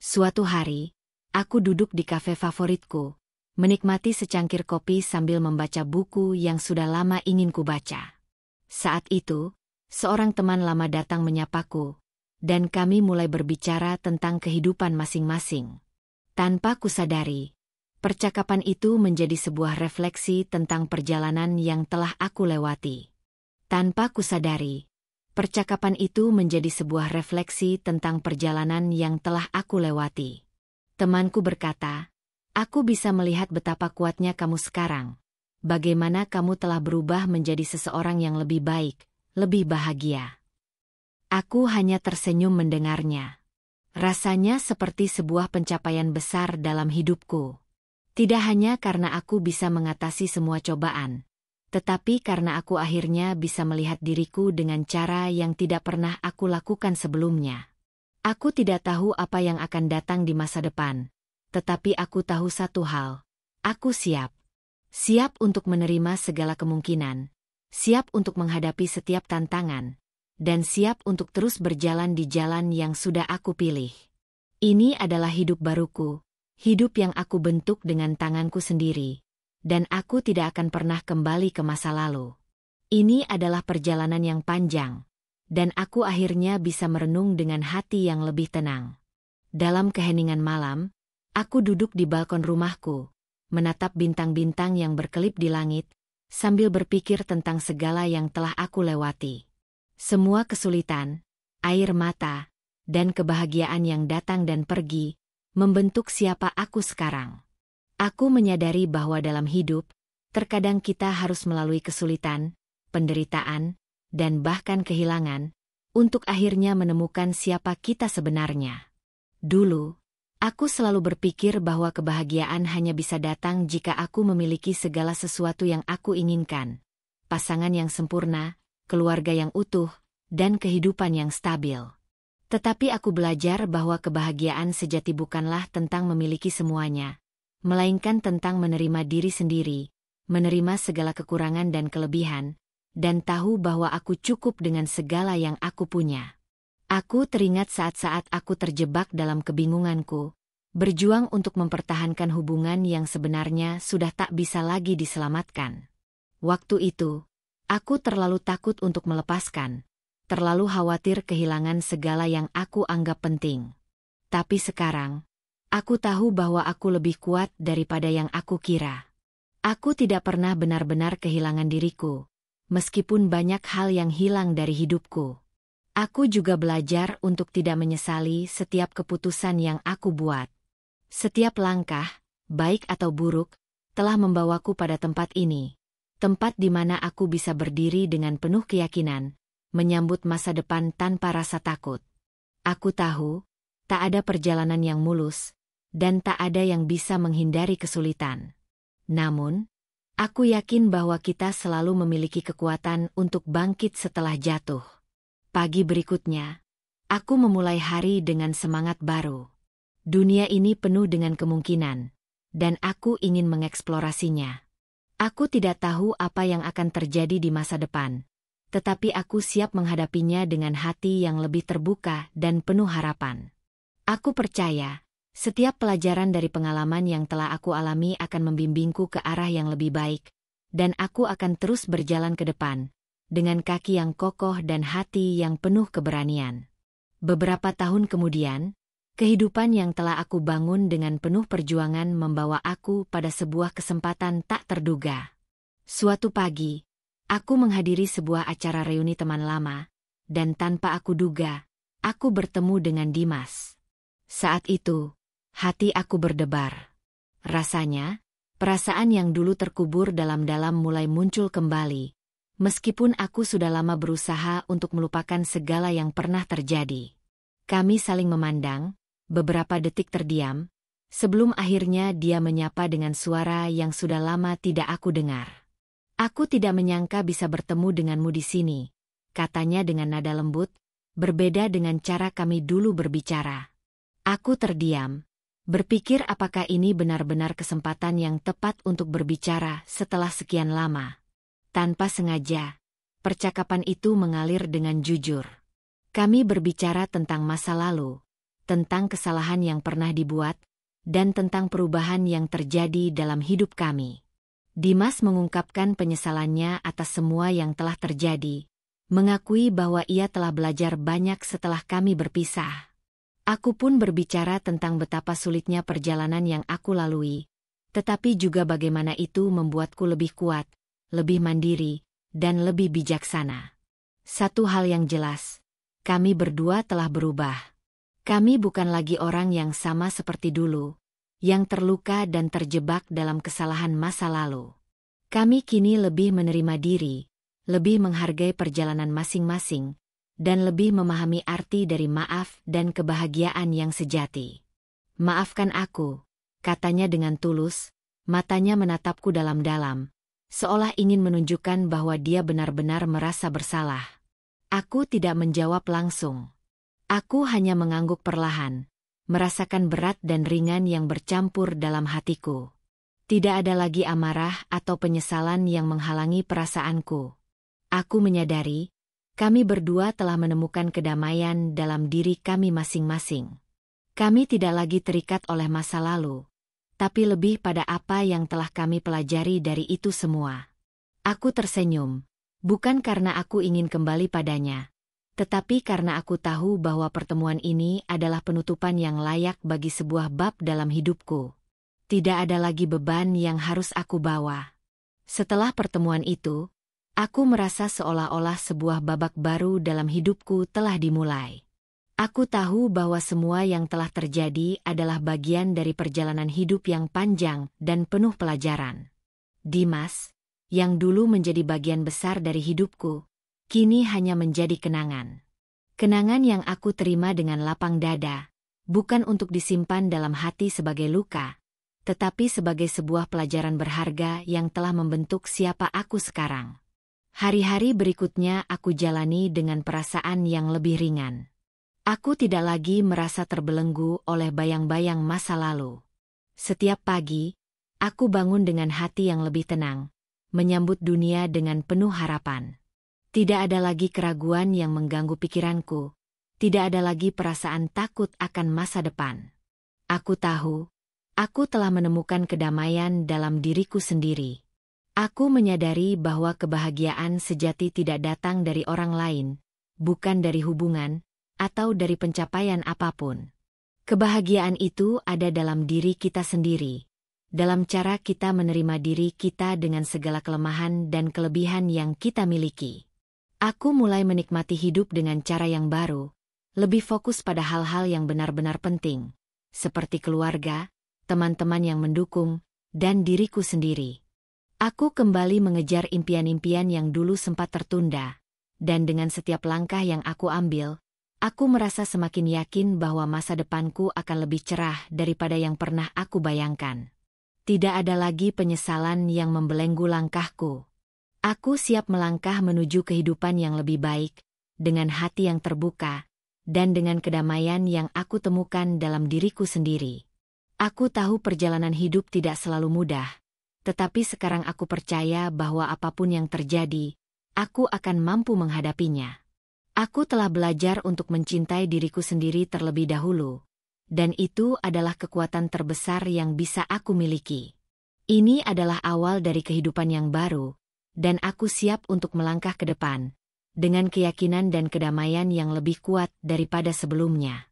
Suatu hari, aku duduk di kafe favoritku, menikmati secangkir kopi sambil membaca buku yang sudah lama ingin kubaca. Saat itu, seorang teman lama datang menyapaku, dan kami mulai berbicara tentang kehidupan masing-masing. Tanpa kusadari, percakapan itu menjadi sebuah refleksi tentang perjalanan yang telah aku lewati. Tanpa kusadari, percakapan itu menjadi sebuah refleksi tentang perjalanan yang telah aku lewati. Temanku berkata, "Aku bisa melihat betapa kuatnya kamu sekarang. Bagaimana kamu telah berubah menjadi seseorang yang lebih baik, lebih bahagia." Aku hanya tersenyum mendengarnya. Rasanya seperti sebuah pencapaian besar dalam hidupku. Tidak hanya karena aku bisa mengatasi semua cobaan, tetapi karena aku akhirnya bisa melihat diriku dengan cara yang tidak pernah aku lakukan sebelumnya. Aku tidak tahu apa yang akan datang di masa depan, tetapi aku tahu satu hal, aku siap. Siap untuk menerima segala kemungkinan, siap untuk menghadapi setiap tantangan, dan siap untuk terus berjalan di jalan yang sudah aku pilih. Ini adalah hidup baruku, hidup yang aku bentuk dengan tanganku sendiri, dan aku tidak akan pernah kembali ke masa lalu. Ini adalah perjalanan yang panjang, dan aku akhirnya bisa merenung dengan hati yang lebih tenang. Dalam keheningan malam, aku duduk di balkon rumahku, menatap bintang-bintang yang berkelip di langit, sambil berpikir tentang segala yang telah aku lewati. Semua kesulitan, air mata, dan kebahagiaan yang datang dan pergi, membentuk siapa aku sekarang. Aku menyadari bahwa dalam hidup, terkadang kita harus melalui kesulitan, penderitaan, dan bahkan kehilangan, untuk akhirnya menemukan siapa kita sebenarnya. Dulu, aku selalu berpikir bahwa kebahagiaan hanya bisa datang jika aku memiliki segala sesuatu yang aku inginkan. Pasangan yang sempurna, keluarga yang utuh, dan kehidupan yang stabil. Tetapi aku belajar bahwa kebahagiaan sejati bukanlah tentang memiliki semuanya, melainkan tentang menerima diri sendiri, menerima segala kekurangan dan kelebihan, dan tahu bahwa aku cukup dengan segala yang aku punya. Aku teringat saat-saat aku terjebak dalam kebingunganku, berjuang untuk mempertahankan hubungan yang sebenarnya sudah tak bisa lagi diselamatkan. Waktu itu, aku terlalu takut untuk melepaskan, terlalu khawatir kehilangan segala yang aku anggap penting. Tapi sekarang, aku tahu bahwa aku lebih kuat daripada yang aku kira. Aku tidak pernah benar-benar kehilangan diriku, meskipun banyak hal yang hilang dari hidupku. Aku juga belajar untuk tidak menyesali setiap keputusan yang aku buat. Setiap langkah, baik atau buruk, telah membawaku pada tempat ini. Tempat di mana aku bisa berdiri dengan penuh keyakinan, menyambut masa depan tanpa rasa takut. Aku tahu, tak ada perjalanan yang mulus, dan tak ada yang bisa menghindari kesulitan. Namun, aku yakin bahwa kita selalu memiliki kekuatan untuk bangkit setelah jatuh. Pagi berikutnya, aku memulai hari dengan semangat baru. Dunia ini penuh dengan kemungkinan, dan aku ingin mengeksplorasinya. Aku tidak tahu apa yang akan terjadi di masa depan, tetapi aku siap menghadapinya dengan hati yang lebih terbuka dan penuh harapan. Aku percaya, setiap pelajaran dari pengalaman yang telah aku alami akan membimbingku ke arah yang lebih baik, dan aku akan terus berjalan ke depan, dengan kaki yang kokoh dan hati yang penuh keberanian. Beberapa tahun kemudian, kehidupan yang telah aku bangun dengan penuh perjuangan membawa aku pada sebuah kesempatan tak terduga. Suatu pagi, aku menghadiri sebuah acara reuni teman lama, dan tanpa aku duga, aku bertemu dengan Dimas. Saat itu, hati aku berdebar. Rasanya, perasaan yang dulu terkubur dalam-dalam mulai muncul kembali, meskipun aku sudah lama berusaha untuk melupakan segala yang pernah terjadi. Kami saling memandang, beberapa detik terdiam, sebelum akhirnya dia menyapa dengan suara yang sudah lama tidak aku dengar. "Aku tidak menyangka bisa bertemu denganmu di sini," katanya dengan nada lembut, berbeda dengan cara kami dulu berbicara. Aku terdiam, berpikir apakah ini benar-benar kesempatan yang tepat untuk berbicara setelah sekian lama. Tanpa sengaja, percakapan itu mengalir dengan jujur. Kami berbicara tentang masa lalu, tentang kesalahan yang pernah dibuat, dan tentang perubahan yang terjadi dalam hidup kami. Dimas mengungkapkan penyesalannya atas semua yang telah terjadi, mengakui bahwa ia telah belajar banyak setelah kami berpisah. Aku pun berbicara tentang betapa sulitnya perjalanan yang aku lalui, tetapi juga bagaimana itu membuatku lebih kuat, lebih mandiri, dan lebih bijaksana. Satu hal yang jelas, kami berdua telah berubah. Kami bukan lagi orang yang sama seperti dulu, yang terluka dan terjebak dalam kesalahan masa lalu. Kami kini lebih menerima diri, lebih menghargai perjalanan masing-masing, dan lebih memahami arti dari maaf dan kebahagiaan yang sejati. "Maafkan aku," katanya dengan tulus, matanya menatapku dalam-dalam, seolah ingin menunjukkan bahwa dia benar-benar merasa bersalah. Aku tidak menjawab langsung. Aku hanya mengangguk perlahan, merasakan berat dan ringan yang bercampur dalam hatiku. Tidak ada lagi amarah atau penyesalan yang menghalangi perasaanku. Aku menyadari, kami berdua telah menemukan kedamaian dalam diri kami masing-masing. Kami tidak lagi terikat oleh masa lalu, tapi lebih pada apa yang telah kami pelajari dari itu semua. Aku tersenyum, bukan karena aku ingin kembali padanya, tetapi karena aku tahu bahwa pertemuan ini adalah penutupan yang layak bagi sebuah bab dalam hidupku. Tidak ada lagi beban yang harus aku bawa. Setelah pertemuan itu, aku merasa seolah-olah sebuah babak baru dalam hidupku telah dimulai. Aku tahu bahwa semua yang telah terjadi adalah bagian dari perjalanan hidup yang panjang dan penuh pelajaran. Dimas, yang dulu menjadi bagian besar dari hidupku, kini hanya menjadi kenangan. Kenangan yang aku terima dengan lapang dada, bukan untuk disimpan dalam hati sebagai luka, tetapi sebagai sebuah pelajaran berharga yang telah membentuk siapa aku sekarang. Hari-hari berikutnya aku jalani dengan perasaan yang lebih ringan. Aku tidak lagi merasa terbelenggu oleh bayang-bayang masa lalu. Setiap pagi, aku bangun dengan hati yang lebih tenang, menyambut dunia dengan penuh harapan. Tidak ada lagi keraguan yang mengganggu pikiranku, tidak ada lagi perasaan takut akan masa depan. Aku tahu, aku telah menemukan kedamaian dalam diriku sendiri. Aku menyadari bahwa kebahagiaan sejati tidak datang dari orang lain, bukan dari hubungan, atau dari pencapaian apapun. Kebahagiaan itu ada dalam diri kita sendiri, dalam cara kita menerima diri kita dengan segala kelemahan dan kelebihan yang kita miliki. Aku mulai menikmati hidup dengan cara yang baru, lebih fokus pada hal-hal yang benar-benar penting, seperti keluarga, teman-teman yang mendukung, dan diriku sendiri. Aku kembali mengejar impian-impian yang dulu sempat tertunda, dan dengan setiap langkah yang aku ambil, aku merasa semakin yakin bahwa masa depanku akan lebih cerah daripada yang pernah aku bayangkan. Tidak ada lagi penyesalan yang membelenggu langkahku. Aku siap melangkah menuju kehidupan yang lebih baik, dengan hati yang terbuka, dan dengan kedamaian yang aku temukan dalam diriku sendiri. Aku tahu perjalanan hidup tidak selalu mudah, tetapi sekarang aku percaya bahwa apapun yang terjadi, aku akan mampu menghadapinya. Aku telah belajar untuk mencintai diriku sendiri terlebih dahulu, dan itu adalah kekuatan terbesar yang bisa aku miliki. Ini adalah awal dari kehidupan yang baru, dan aku siap untuk melangkah ke depan, dengan keyakinan dan kedamaian yang lebih kuat daripada sebelumnya.